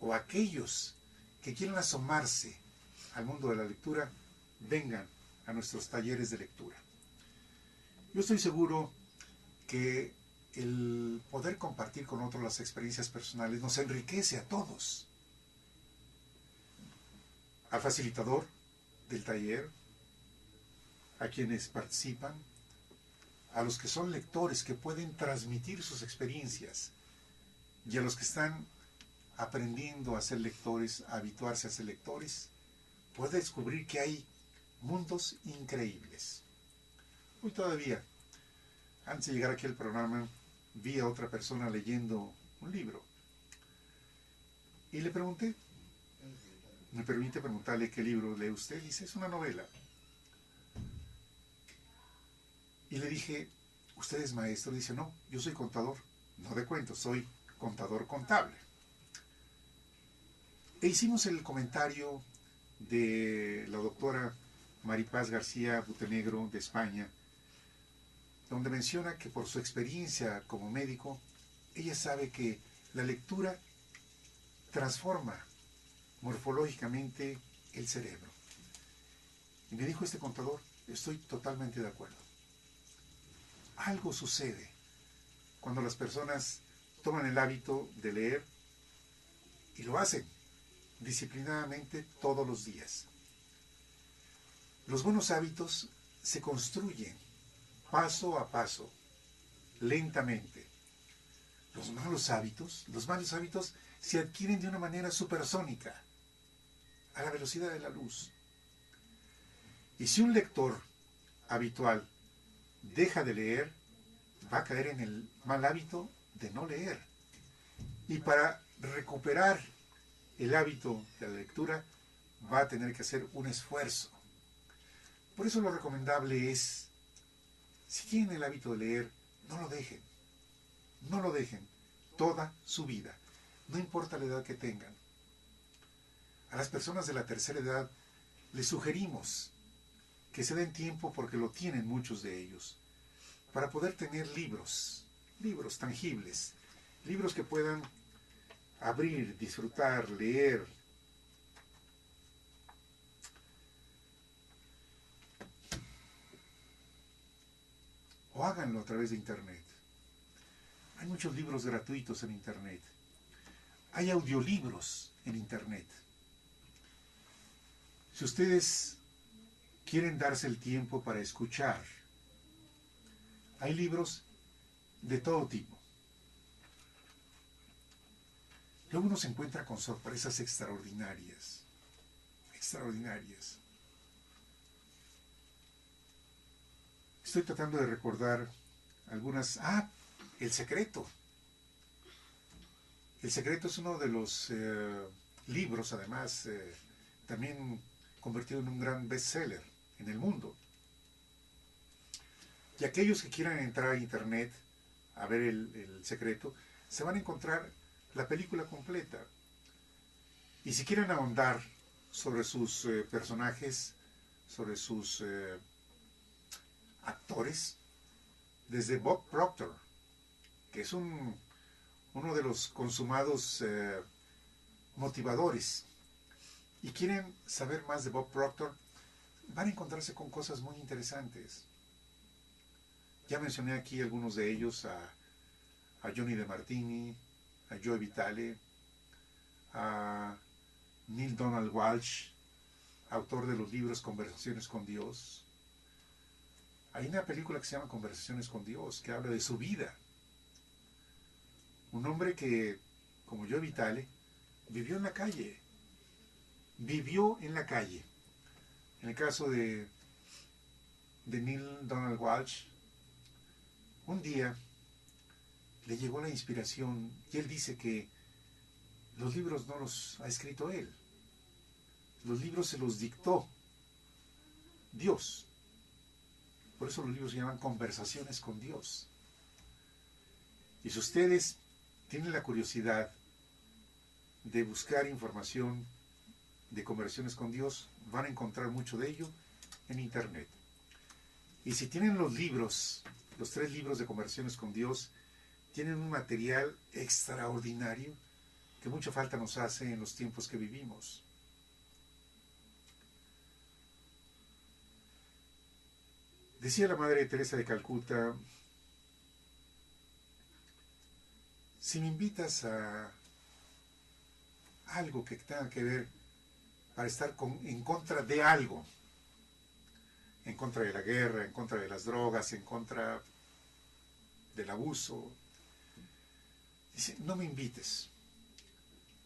o aquellos que quieran asomarse al mundo de la lectura, vengan a nuestros talleres de lectura. Yo estoy seguro que el poder compartir con otros las experiencias personales nos enriquece a todos. Al facilitador del taller, a quienes participan, a los que son lectores que pueden transmitir sus experiencias y a los que están aprendiendo a ser lectores, a habituarse a ser lectores, puede descubrir que hay mundos increíbles. Hoy todavía, antes de llegar aquí al programa, vi a otra persona leyendo un libro y le pregunté, ¿me permite preguntarle qué libro lee usted? Dice, es una novela. Y le dije, ¿usted es maestro? Dice, no, yo soy contador, no de cuentos, soy contador contable. E hicimos el comentario de la doctora Maripaz García Butenegro de España, donde menciona que por su experiencia como médico, ella sabe que la lectura transforma morfológicamente el cerebro. Y me dijo este contador, estoy totalmente de acuerdo. Algo sucede cuando las personas toman el hábito de leer y lo hacen disciplinadamente todos los días. Los buenos hábitos se construyen paso a paso, lentamente. Los malos hábitos se adquieren de una manera supersónica, a la velocidad de la luz. Y si un lector habitual deja de leer, va a caer en el mal hábito de no leer. Y para recuperar el hábito de la lectura, va a tener que hacer un esfuerzo. Por eso lo recomendable es, si tienen el hábito de leer, no lo dejen. No lo dejen toda su vida, no importa la edad que tengan. A las personas de la tercera edad les sugerimos que se den tiempo, porque lo tienen muchos de ellos, para poder tener libros tangibles, libros que puedan abrir, disfrutar, leer. O háganlo a través de Internet. Hay muchos libros gratuitos en Internet. Hay audiolibros en Internet. Si ustedes quieren darse el tiempo para escuchar, hay libros de todo tipo. Luego uno se encuentra con sorpresas extraordinarias. Extraordinarias. Estoy tratando de recordar algunas. El Secreto. El Secreto es uno de los libros, además, también convertido en un gran bestseller en el mundo. Y aquellos que quieran entrar a Internet a ver el Secreto, se van a encontrar la película completa. Y si quieren ahondar sobre sus personajes, sobre sus actores, desde Bob Proctor, que es uno de los consumados motivadores, y quieren saber más de Bob Proctor, van a encontrarse con cosas muy interesantes. Ya mencioné aquí algunos de ellos, a Johnny DeMartini, a Joe Vitale, a Neil Donald Walsh, autor de los libros Conversaciones con Dios. Hay una película que se llama Conversaciones con Dios, que habla de su vida. Un hombre que, como Joe Vitale, vivió en la calle. Vivió en la calle. En el caso de de Neil Donald Walsh, un día le llegó la inspiración y él dice que los libros no los ha escrito él, los libros se los dictó Dios. Por eso los libros se llaman Conversaciones con Dios. Y si ustedes tienen la curiosidad de buscar información de conversaciones con Dios, van a encontrar mucho de ello en internet. Y si tienen los libros, los 3 libros de conversaciones con Dios, tienen un material extraordinario que mucha falta nos hace en los tiempos que vivimos. Decía la Madre Teresa de Calcuta, si me invitas a algo que tenga que ver para estar en contra de algo, en contra de la guerra, en contra de las drogas, en contra del abuso, dice, no me invites,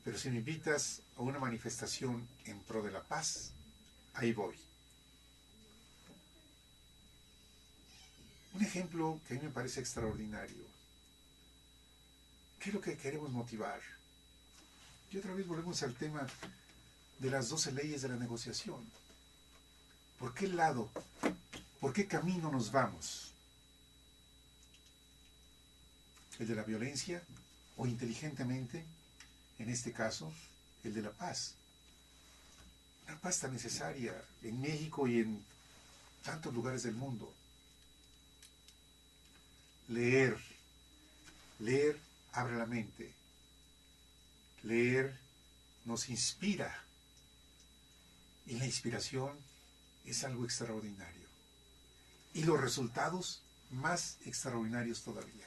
pero si me invitas a una manifestación en pro de la paz, ahí voy. Un ejemplo que a mí me parece extraordinario. ¿Qué es lo que queremos motivar? Y otra vez volvemos al tema de las 12 leyes de la negociación. ¿Por qué lado, por qué camino nos vamos? ¿El de la violencia o inteligentemente, en este caso, el de la paz? Una paz tan necesaria en México y en tantos lugares del mundo. Leer abre la mente. Leer nos inspira. Y la inspiración es algo extraordinario. Y los resultados más extraordinarios todavía.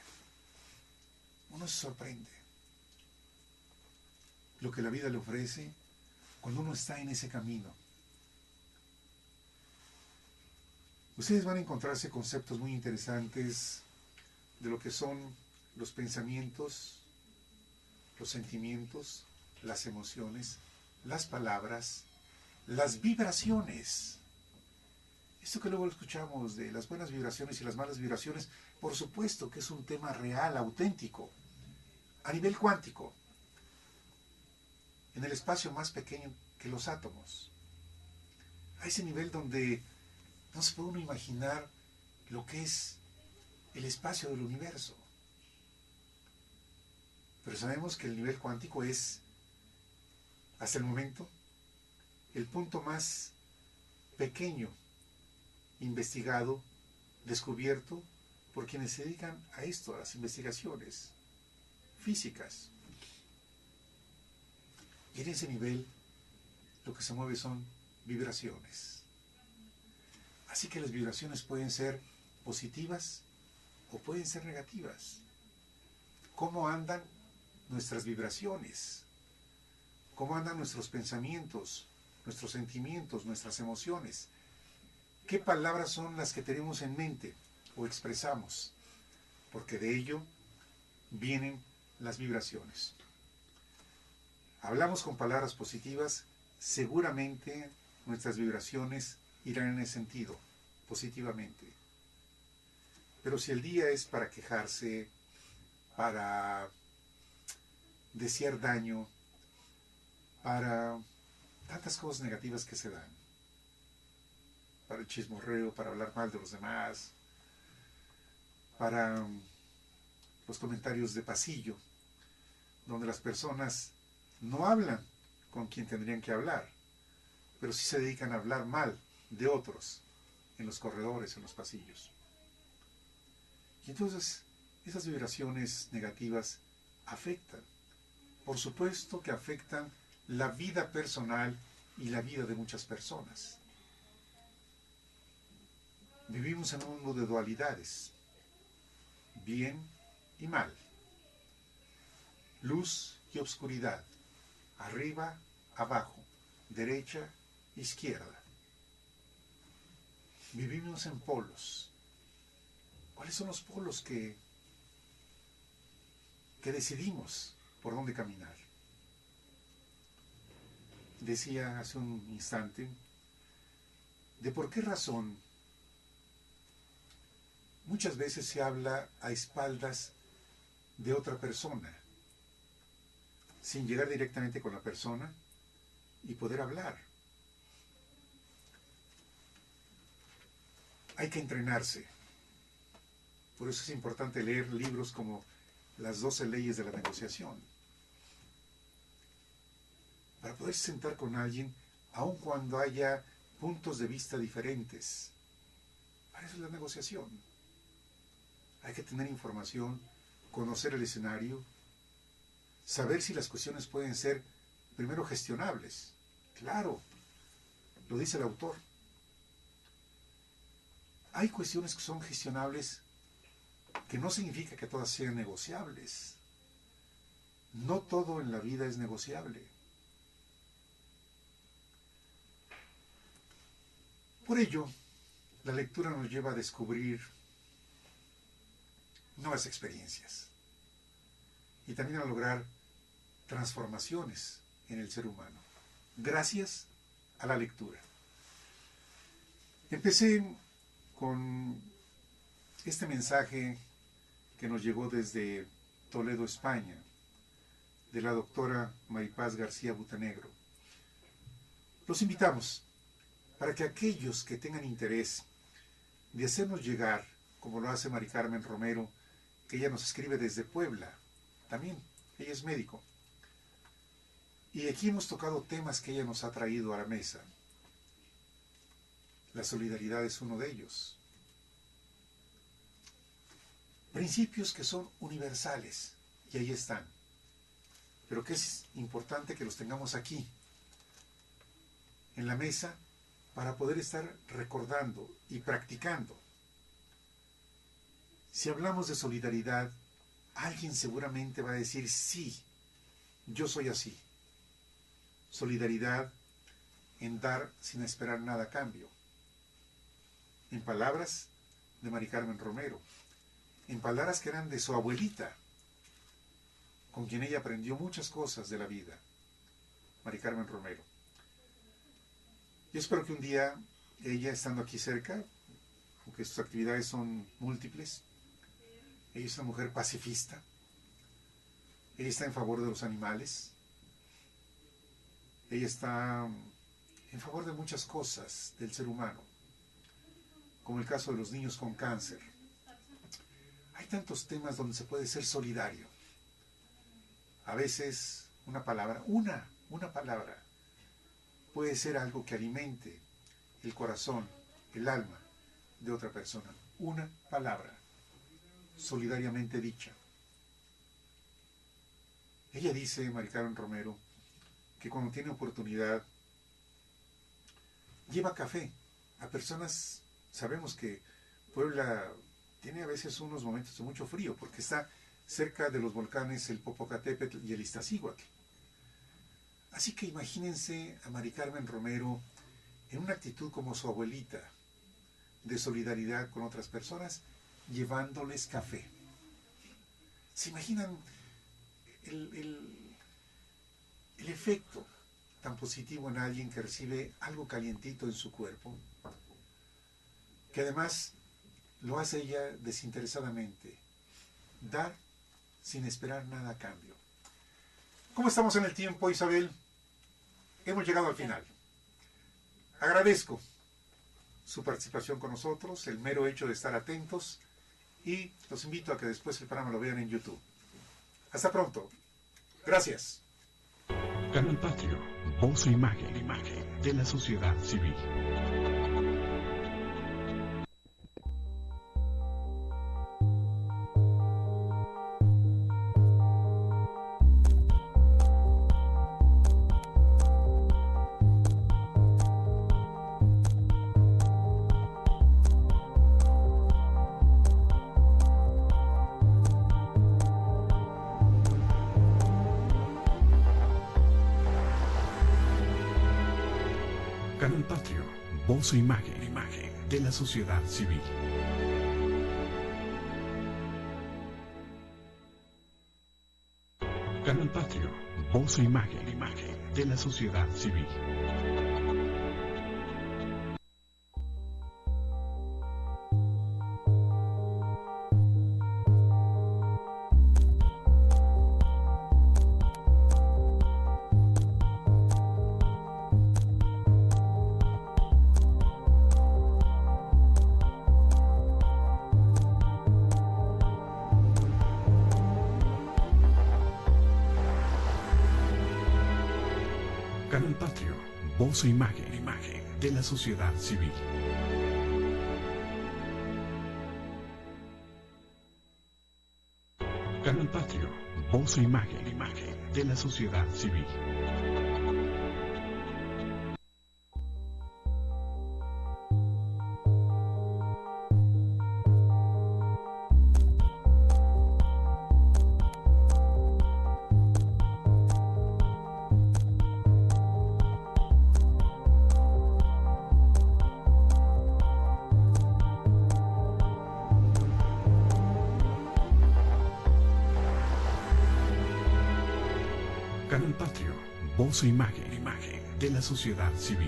Uno se sorprende lo que la vida le ofrece cuando uno está en ese camino. Ustedes van a encontrarse conceptos muy interesantes de lo que son los pensamientos, los sentimientos, las emociones, las palabras, las vibraciones. Esto que luego escuchamos de las buenas vibraciones y las malas vibraciones, por supuesto que es un tema real, auténtico, a nivel cuántico, en el espacio más pequeño que los átomos. A ese nivel donde no se puede uno imaginar lo que es el espacio del universo. Pero sabemos que el nivel cuántico es, hasta el momento, el punto más pequeño investigado, descubierto por quienes se dedican a esto, a las investigaciones físicas. Y en ese nivel lo que se mueve son vibraciones. Así que las vibraciones pueden ser positivas o pueden ser negativas. ¿Cómo andan nuestras vibraciones? ¿Cómo andan nuestros pensamientos, nuestros sentimientos, nuestras emociones? ¿Qué palabras son las que tenemos en mente o expresamos? Porque de ello vienen las vibraciones. Hablamos con palabras positivas, seguramente nuestras vibraciones irán en ese sentido, positivamente. Pero si el día es para quejarse, para desear daño, para tantas cosas negativas que se dan, para el chismorreo, para hablar mal de los demás, para los comentarios de pasillo, donde las personas no hablan con quien tendrían que hablar, pero sí se dedican a hablar mal de otros en los corredores, en los pasillos. Y entonces esas vibraciones negativas afectan. Por supuesto que afectan la vida personal y la vida de muchas personas. Vivimos en un mundo de dualidades, bien y mal, luz y obscuridad, arriba, abajo, derecha, izquierda. Vivimos en polos. ¿Cuáles son los polos que decidimos por dónde caminar? Decía hace un instante, ¿de por qué razón muchas veces se habla a espaldas de otra persona, sin llegar directamente con la persona y poder hablar. Hay que entrenarse. Por eso es importante leer libros como Las 12 leyes de la negociación. Para poder sentar con alguien, aun cuando haya puntos de vista diferentes. Para eso es la negociación. Hay que tener información, conocer el escenario, saber si las cuestiones pueden ser, primero, gestionables. Claro, lo dice el autor. Hay cuestiones que son gestionables, que no significa que todas sean negociables. No todo en la vida es negociable. Por ello, la lectura nos lleva a descubrir nuevas experiencias y también a lograr transformaciones en el ser humano, gracias a la lectura. Empecé con este mensaje que nos llegó desde Toledo, España, de la doctora Maripaz García Butanegro. Los invitamos para que aquellos que tengan interés de hacernos llegar, como lo hace Mari Carmen Romero, que ella nos escribe desde Puebla, también, ella es médico. Y aquí hemos tocado temas que ella nos ha traído a la mesa. La solidaridad es uno de ellos. Principios que son universales, y ahí están. Pero que es importante que los tengamos aquí, en la mesa, para poder estar recordando y practicando. Si hablamos de solidaridad, alguien seguramente va a decir, sí, yo soy así. Solidaridad en dar sin esperar nada a cambio. En palabras de Mari Carmen Romero, en palabras que eran de su abuelita, con quien ella aprendió muchas cosas de la vida, Mari Carmen Romero. Yo espero que un día ella, estando aquí cerca, aunque sus actividades son múltiples, ella es una mujer pacifista, ella está en favor de los animales, ella está en favor de muchas cosas del ser humano, como el caso de los niños con cáncer. Hay tantos temas donde se puede ser solidario. A veces una palabra, una palabra, puede ser algo que alimente el corazón, el alma de otra persona. Una palabra, solidariamente dicha. Ella dice, Mari Carmen Romero, que cuando tiene oportunidad, lleva café a personas. Sabemos que Puebla tiene a veces unos momentos de mucho frío, porque está cerca de los volcanes el Popocatépetl y el Iztaccíhuatl. Así que imagínense a Mari Carmen Romero en una actitud como su abuelita, de solidaridad con otras personas, llevándoles café. ¿Se imaginan el efecto tan positivo en alguien que recibe algo calientito en su cuerpo? Que además lo hace ella desinteresadamente. Dar sin esperar nada a cambio. ¿Cómo estamos en el tiempo, Isabel? Hemos llegado al final. Agradezco su participación con nosotros, el mero hecho de estar atentos, y los invito a que después el programa lo vean en YouTube. Hasta pronto. Gracias. Canal Patrio, voz e imagen de la sociedad civil. Canal Patrio, voz e imagen de la sociedad civil. Canal Patrio, voz e imagen de la sociedad civil. Canal Patrio, voz e imagen, imagen de la sociedad civil. Canal Patrio, voz e imagen, imagen de la sociedad civil. Canal Patrio, voz e imagen, imagen de la sociedad civil.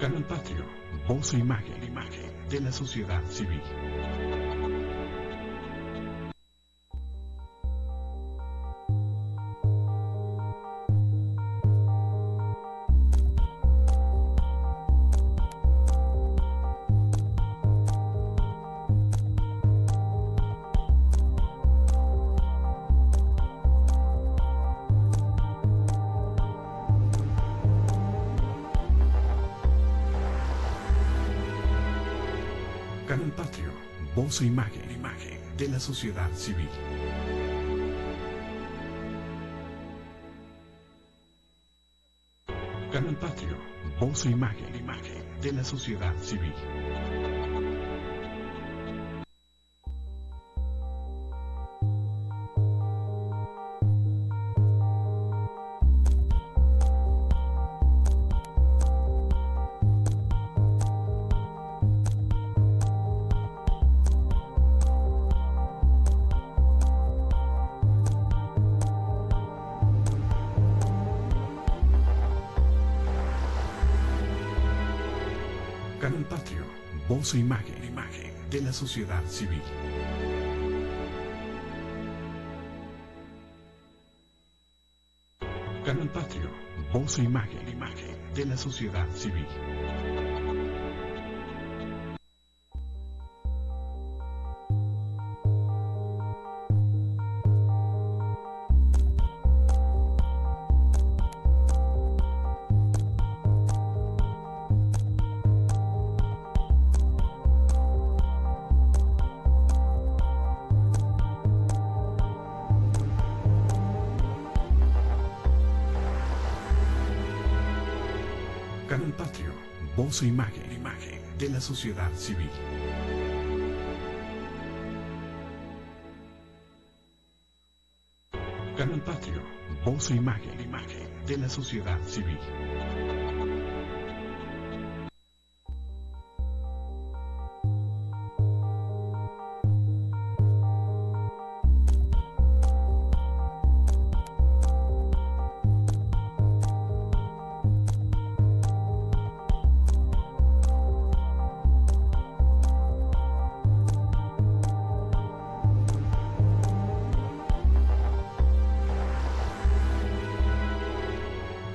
Canal Patrio, voz e imagen, imagen de la sociedad civil. Canal Patrio, voz e imagen, imagen de la sociedad civil. Canal Patrio, voz e imagen, imagen de la sociedad civil. Canal Patrio, voz e imagen, imagen de la sociedad civil. Canal Patrio, voz e imagen, imagen de la sociedad civil. Canal Patrio, voz e imagen, imagen de la sociedad civil. Canal Patrio, voz e imagen, imagen de la sociedad civil.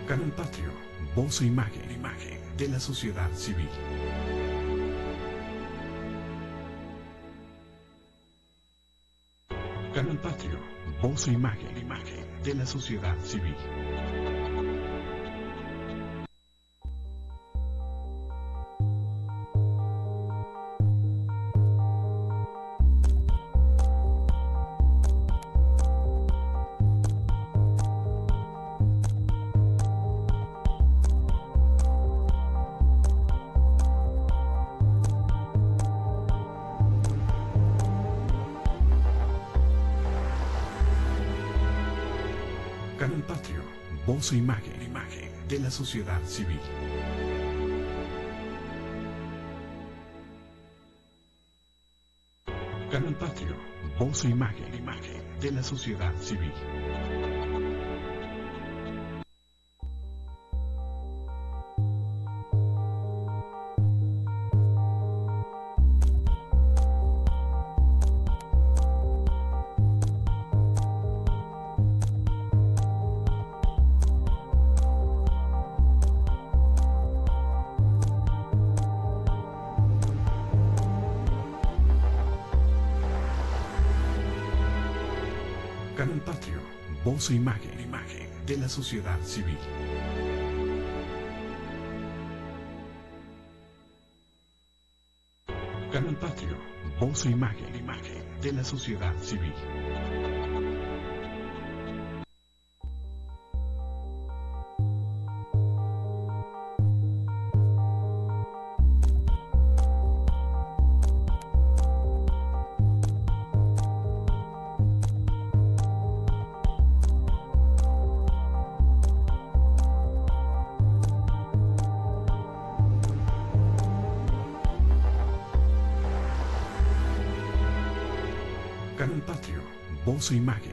Canal Patrio, voz e imagen, imagen de la sociedad civil. Canal Patrio, voz e imagen, imagen de la sociedad civil. Canal Patrio, voz e imagen, imagen de la sociedad civil. Canal Patrio, voz e imagen, imagen de la sociedad civil. Canal Patrio, voz e imagen, de la sociedad civil. Canal Patrio, voz e imagen, de la sociedad civil. Canal Patrio, voz e imagen,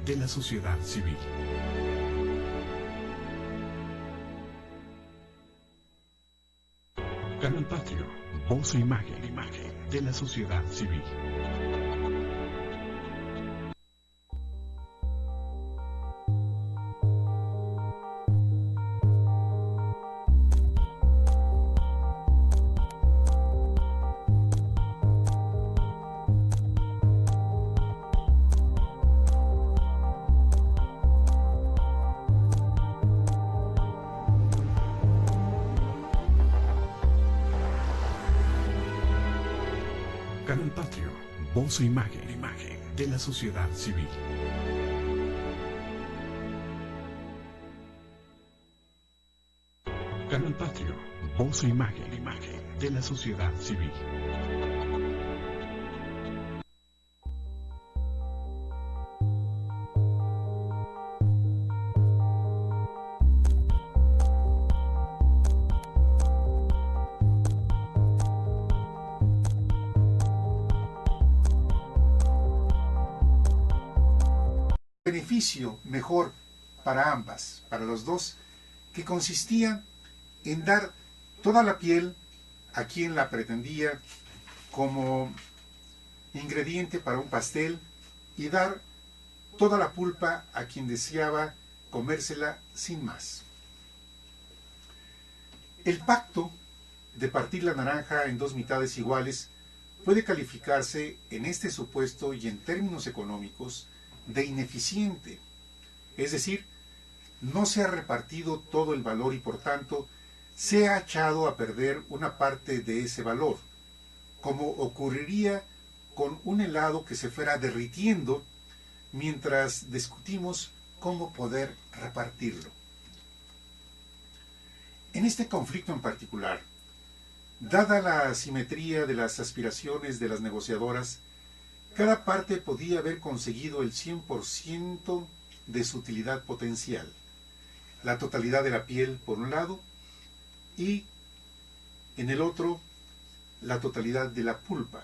de la sociedad civil. Canal Patrio, voz e imagen, de la sociedad civil. Canal Patrio, voz e imagen, de la sociedad civil. Canal Patrio, voz e imagen, de la sociedad civil. Beneficio mejor para ambas, para los dos, que consistía en dar toda la piel a quien la pretendía como ingrediente para un pastel y dar toda la pulpa a quien deseaba comérsela sin más. El pacto de partir la naranja en dos mitades iguales puede calificarse en este supuesto y en términos económicos de ineficiente, es decir, no se ha repartido todo el valor y por tanto se ha echado a perder una parte de ese valor, como ocurriría con un helado que se fuera derritiendo mientras discutimos cómo poder repartirlo. En este conflicto en particular, dada la asimetría de las aspiraciones de las negociadoras, cada parte podía haber conseguido el 100% de su utilidad potencial, la totalidad de la piel por un lado y en el otro la totalidad de la pulpa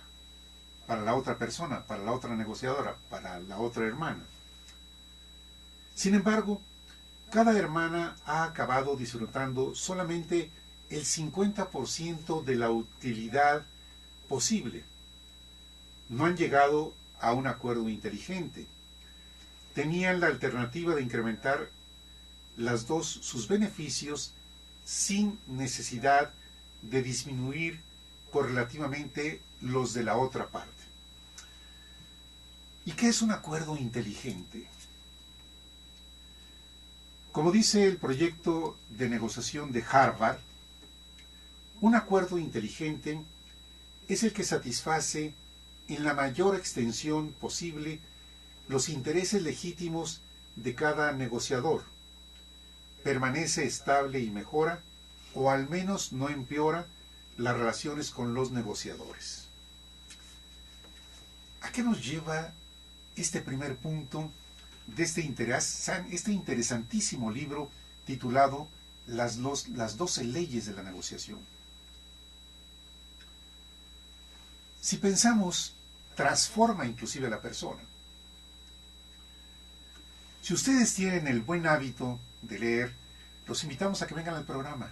para la otra persona, para la otra negociadora, para la otra hermana. Sin embargo, cada hermana ha acabado disfrutando solamente el 50% de la utilidad posible. No han llegado a un acuerdo inteligente. Tenían la alternativa de incrementar las dos sus beneficios sin necesidad de disminuir correlativamente los de la otra parte. ¿Y qué es un acuerdo inteligente? Como dice el proyecto de negociación de Harvard, un acuerdo inteligente es el que satisface en la mayor extensión posible los intereses legítimos de cada negociador, permanece estable y mejora, o al menos no empeora, las relaciones con los negociadores. ¿A qué nos lleva este primer punto de este interesantísimo libro titulado Las 12 leyes de la negociación? Si pensamos, transforma inclusive a la persona. Si ustedes tienen el buen hábito de leer, los invitamos a que vengan al programa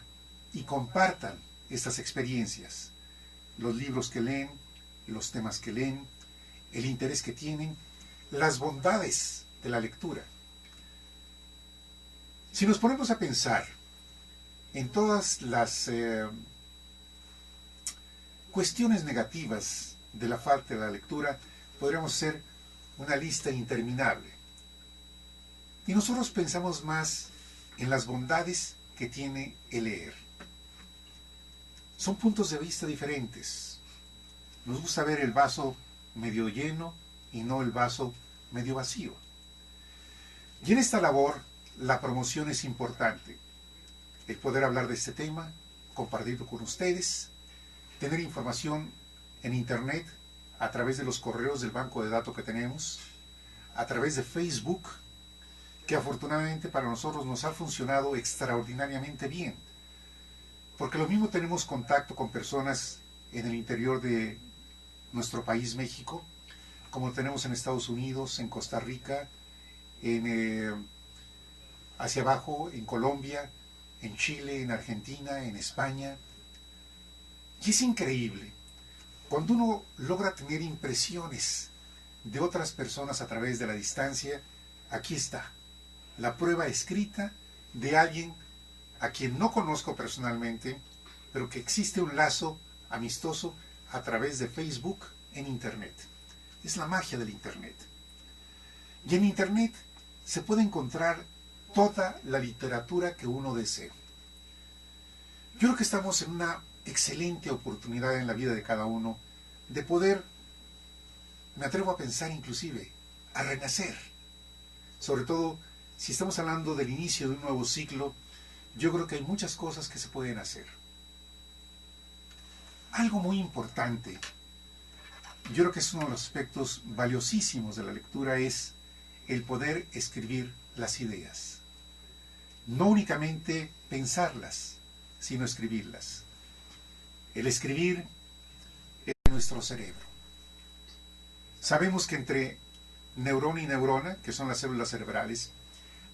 y compartan estas experiencias, los libros que leen, los temas que leen, el interés que tienen, las bondades de la lectura. Si nos ponemos a pensar en todas las cuestiones negativas de la falta de la lectura, podríamos hacer una lista interminable. Y nosotros pensamos más en las bondades que tiene el leer. Son puntos de vista diferentes. Nos gusta ver el vaso medio lleno y no el vaso medio vacío. Y en esta labor, la promoción es importante. El poder hablar de este tema, compartirlo con ustedes, tener información en internet a través de los correos del banco de datos que tenemos, a través de Facebook, que afortunadamente para nosotros nos ha funcionado extraordinariamente bien. Porque lo mismo tenemos contacto con personas en el interior de nuestro país, México, como lo tenemos en Estados Unidos, en Costa Rica, hacia abajo, en Colombia, en Chile, en Argentina, en España. Y es increíble cuando uno logra tener impresiones de otras personas a través de la distancia. Aquí está la prueba escrita de alguien a quien no conozco personalmente, pero que existe un lazo amistoso a través de Facebook en Internet. Es la magia del Internet. Y en Internet se puede encontrar toda la literatura que uno desee. Yo creo que estamos en una excelente oportunidad en la vida de cada uno de poder, me atrevo a pensar inclusive, a renacer. Sobre todo, si estamos hablando del inicio de un nuevo ciclo, yo creo que hay muchas cosas que se pueden hacer. Algo muy importante, yo creo que es uno de los aspectos valiosísimos de la lectura, es el poder escribir las ideas. No únicamente pensarlas, sino escribirlas. El escribir es nuestro cerebro. Sabemos que entre neurona y neurona, que son las células cerebrales,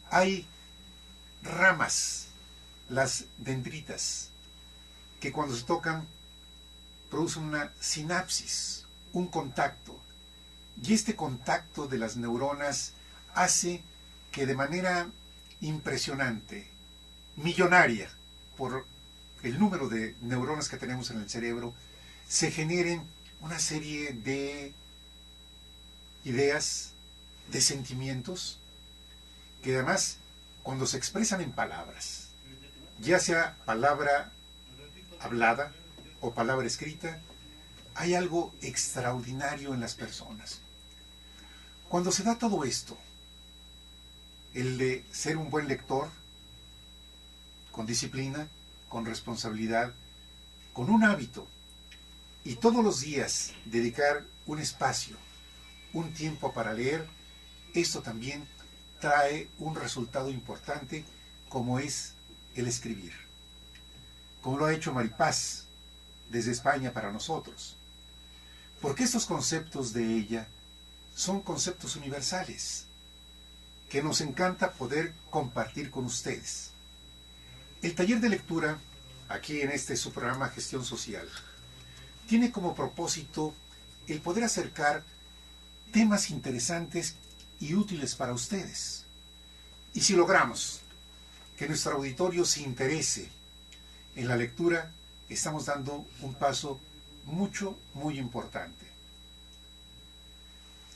hay ramas, las dendritas, que cuando se tocan producen una sinapsis, un contacto. Y este contacto de las neuronas hace que de manera impresionante, millonaria, por el número de neuronas que tenemos en el cerebro, se generen una serie de ideas, de sentimientos, que además, cuando se expresan en palabras, ya sea palabra hablada o palabra escrita, hay algo extraordinario en las personas. Cuando se da todo esto, el de ser un buen lector, con disciplina, con responsabilidad, con un hábito, y todos los días dedicar un espacio, un tiempo para leer, esto también trae un resultado importante, como es el escribir. Como lo ha hecho Maripaz desde España para nosotros. Porque estos conceptos de ella son conceptos universales que nos encanta poder compartir con ustedes. El taller de lectura, aquí en su programa Gestión Social, tiene como propósito el poder acercar temas interesantes y útiles para ustedes. Y si logramos que nuestro auditorio se interese en la lectura, estamos dando un paso muy importante.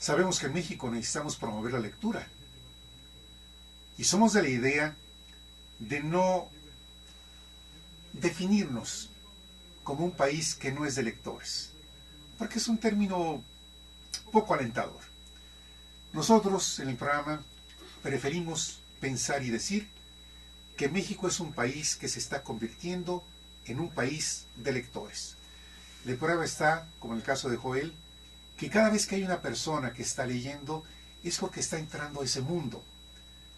Sabemos que en México necesitamos promover la lectura. Y somos de la idea de no definirnos como un país que no es de lectores, porque es un término poco alentador. Nosotros en el programa preferimos pensar y decir que México es un país que se está convirtiendo en un país de lectores. La prueba está, como en el caso de Joel, que cada vez que hay una persona que está leyendo es porque está entrando a ese mundo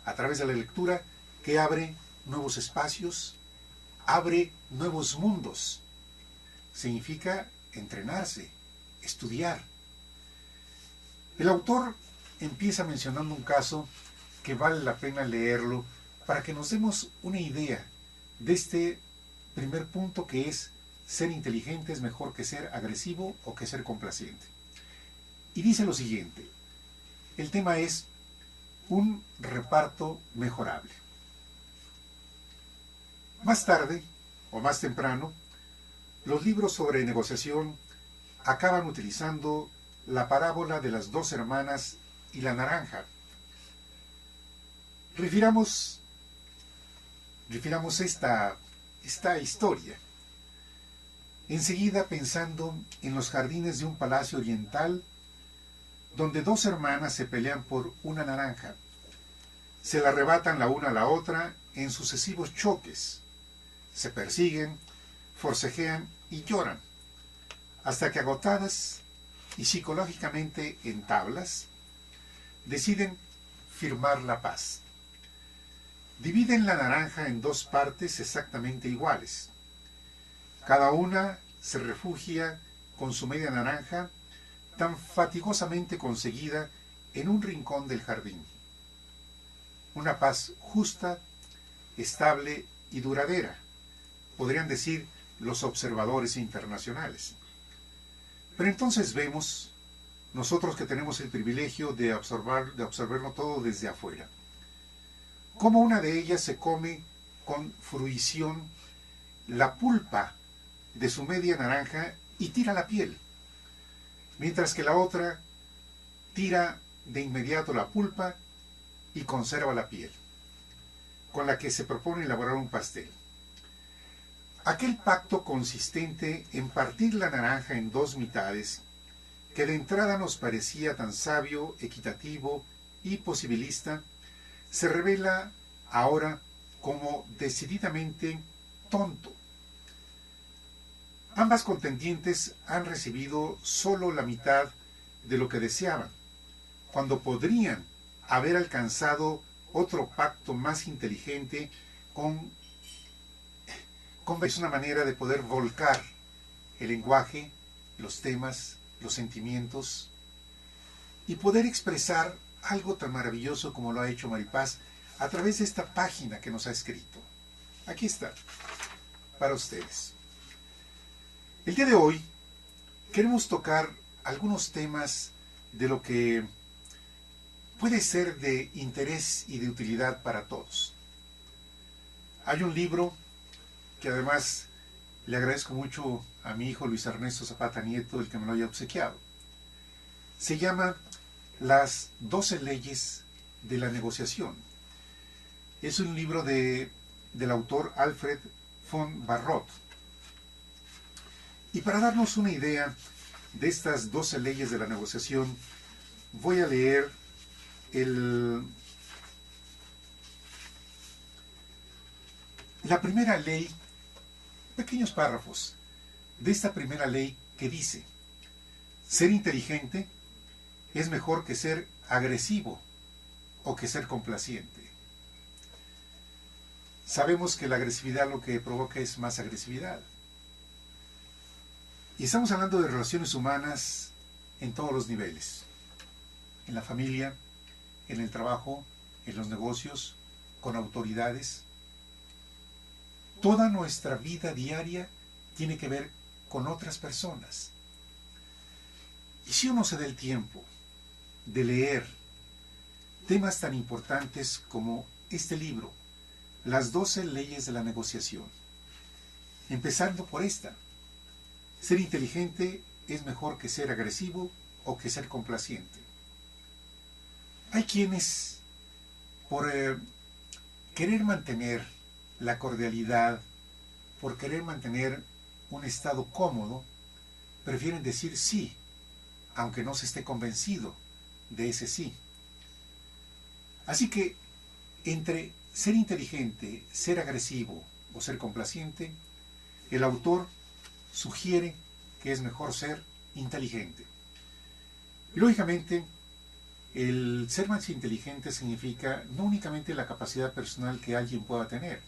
a través de la lectura, que abre nuevos espacios, abre nuevos mundos. Significa entrenarse, estudiar. El autor empieza mencionando un caso que vale la pena leerlo para que nos demos una idea de este primer punto, que es: ser inteligente es mejor que ser agresivo o que ser complaciente. Y dice lo siguiente: el tema es un reparto mejorable. Más tarde, o más temprano, los libros sobre negociación acaban utilizando la parábola de las dos hermanas y la naranja. Refiramos esta historia, enseguida pensando en los jardines de un palacio oriental donde dos hermanas se pelean por una naranja. Se la arrebatan la una a la otra en sucesivos choques. Se persiguen, forcejean y lloran, hasta que agotadas y psicológicamente en tablas, deciden firmar la paz. Dividen la naranja en dos partes exactamente iguales. Cada una se refugia con su media naranja tan fatigosamente conseguida en un rincón del jardín. Una paz justa, estable y duradera, podrían decir los observadores internacionales. Pero entonces vemos, nosotros que tenemos el privilegio de observarlo todo desde afuera, cómo una de ellas se come con fruición la pulpa de su media naranja y tira la piel, mientras que la otra tira de inmediato la pulpa y conserva la piel, con la que se propone elaborar un pastel. Aquel pacto consistente en partir la naranja en dos mitades, que de entrada nos parecía tan sabio, equitativo y posibilista, se revela ahora como decididamente tonto. Ambas contendientes han recibido solo la mitad de lo que deseaban, cuando podrían haber alcanzado otro pacto más inteligente es una manera de poder volcar el lenguaje, los temas, los sentimientos y poder expresar algo tan maravilloso como lo ha hecho Maripaz a través de esta página que nos ha escrito. Aquí está, para ustedes. El día de hoy queremos tocar algunos temas de lo que puede ser de interés y de utilidad para todos. Hay un libro que además le agradezco mucho a mi hijo Luis Ernesto Zapata Nieto el que me lo haya obsequiado. Se llama Las 12 leyes de la negociación. Es un libro del autor Alfred von Barrot. Y para darnos una idea de estas 12 leyes de la negociación, voy a leer la primera ley, pequeños párrafos de esta primera ley que dice: ser inteligente es mejor que ser agresivo o que ser complaciente. Sabemos que la agresividad lo que provoca es más agresividad. Y estamos hablando de relaciones humanas en todos los niveles. En la familia, en el trabajo, en los negocios, con autoridades. Toda nuestra vida diaria tiene que ver con otras personas. Y si uno se da el tiempo de leer temas tan importantes como este libro, Las 12 leyes de la negociación, empezando por esta: ser inteligente es mejor que ser agresivo o que ser complaciente. Hay quienes, por querer mantener la cordialidad, por querer mantener un estado cómodo, prefieren decir sí, aunque no se esté convencido de ese sí. Así que entre ser inteligente, ser agresivo o ser complaciente, el autor sugiere que es mejor ser inteligente. Y lógicamente, el ser más inteligente significa no únicamente la capacidad personal que alguien pueda tener,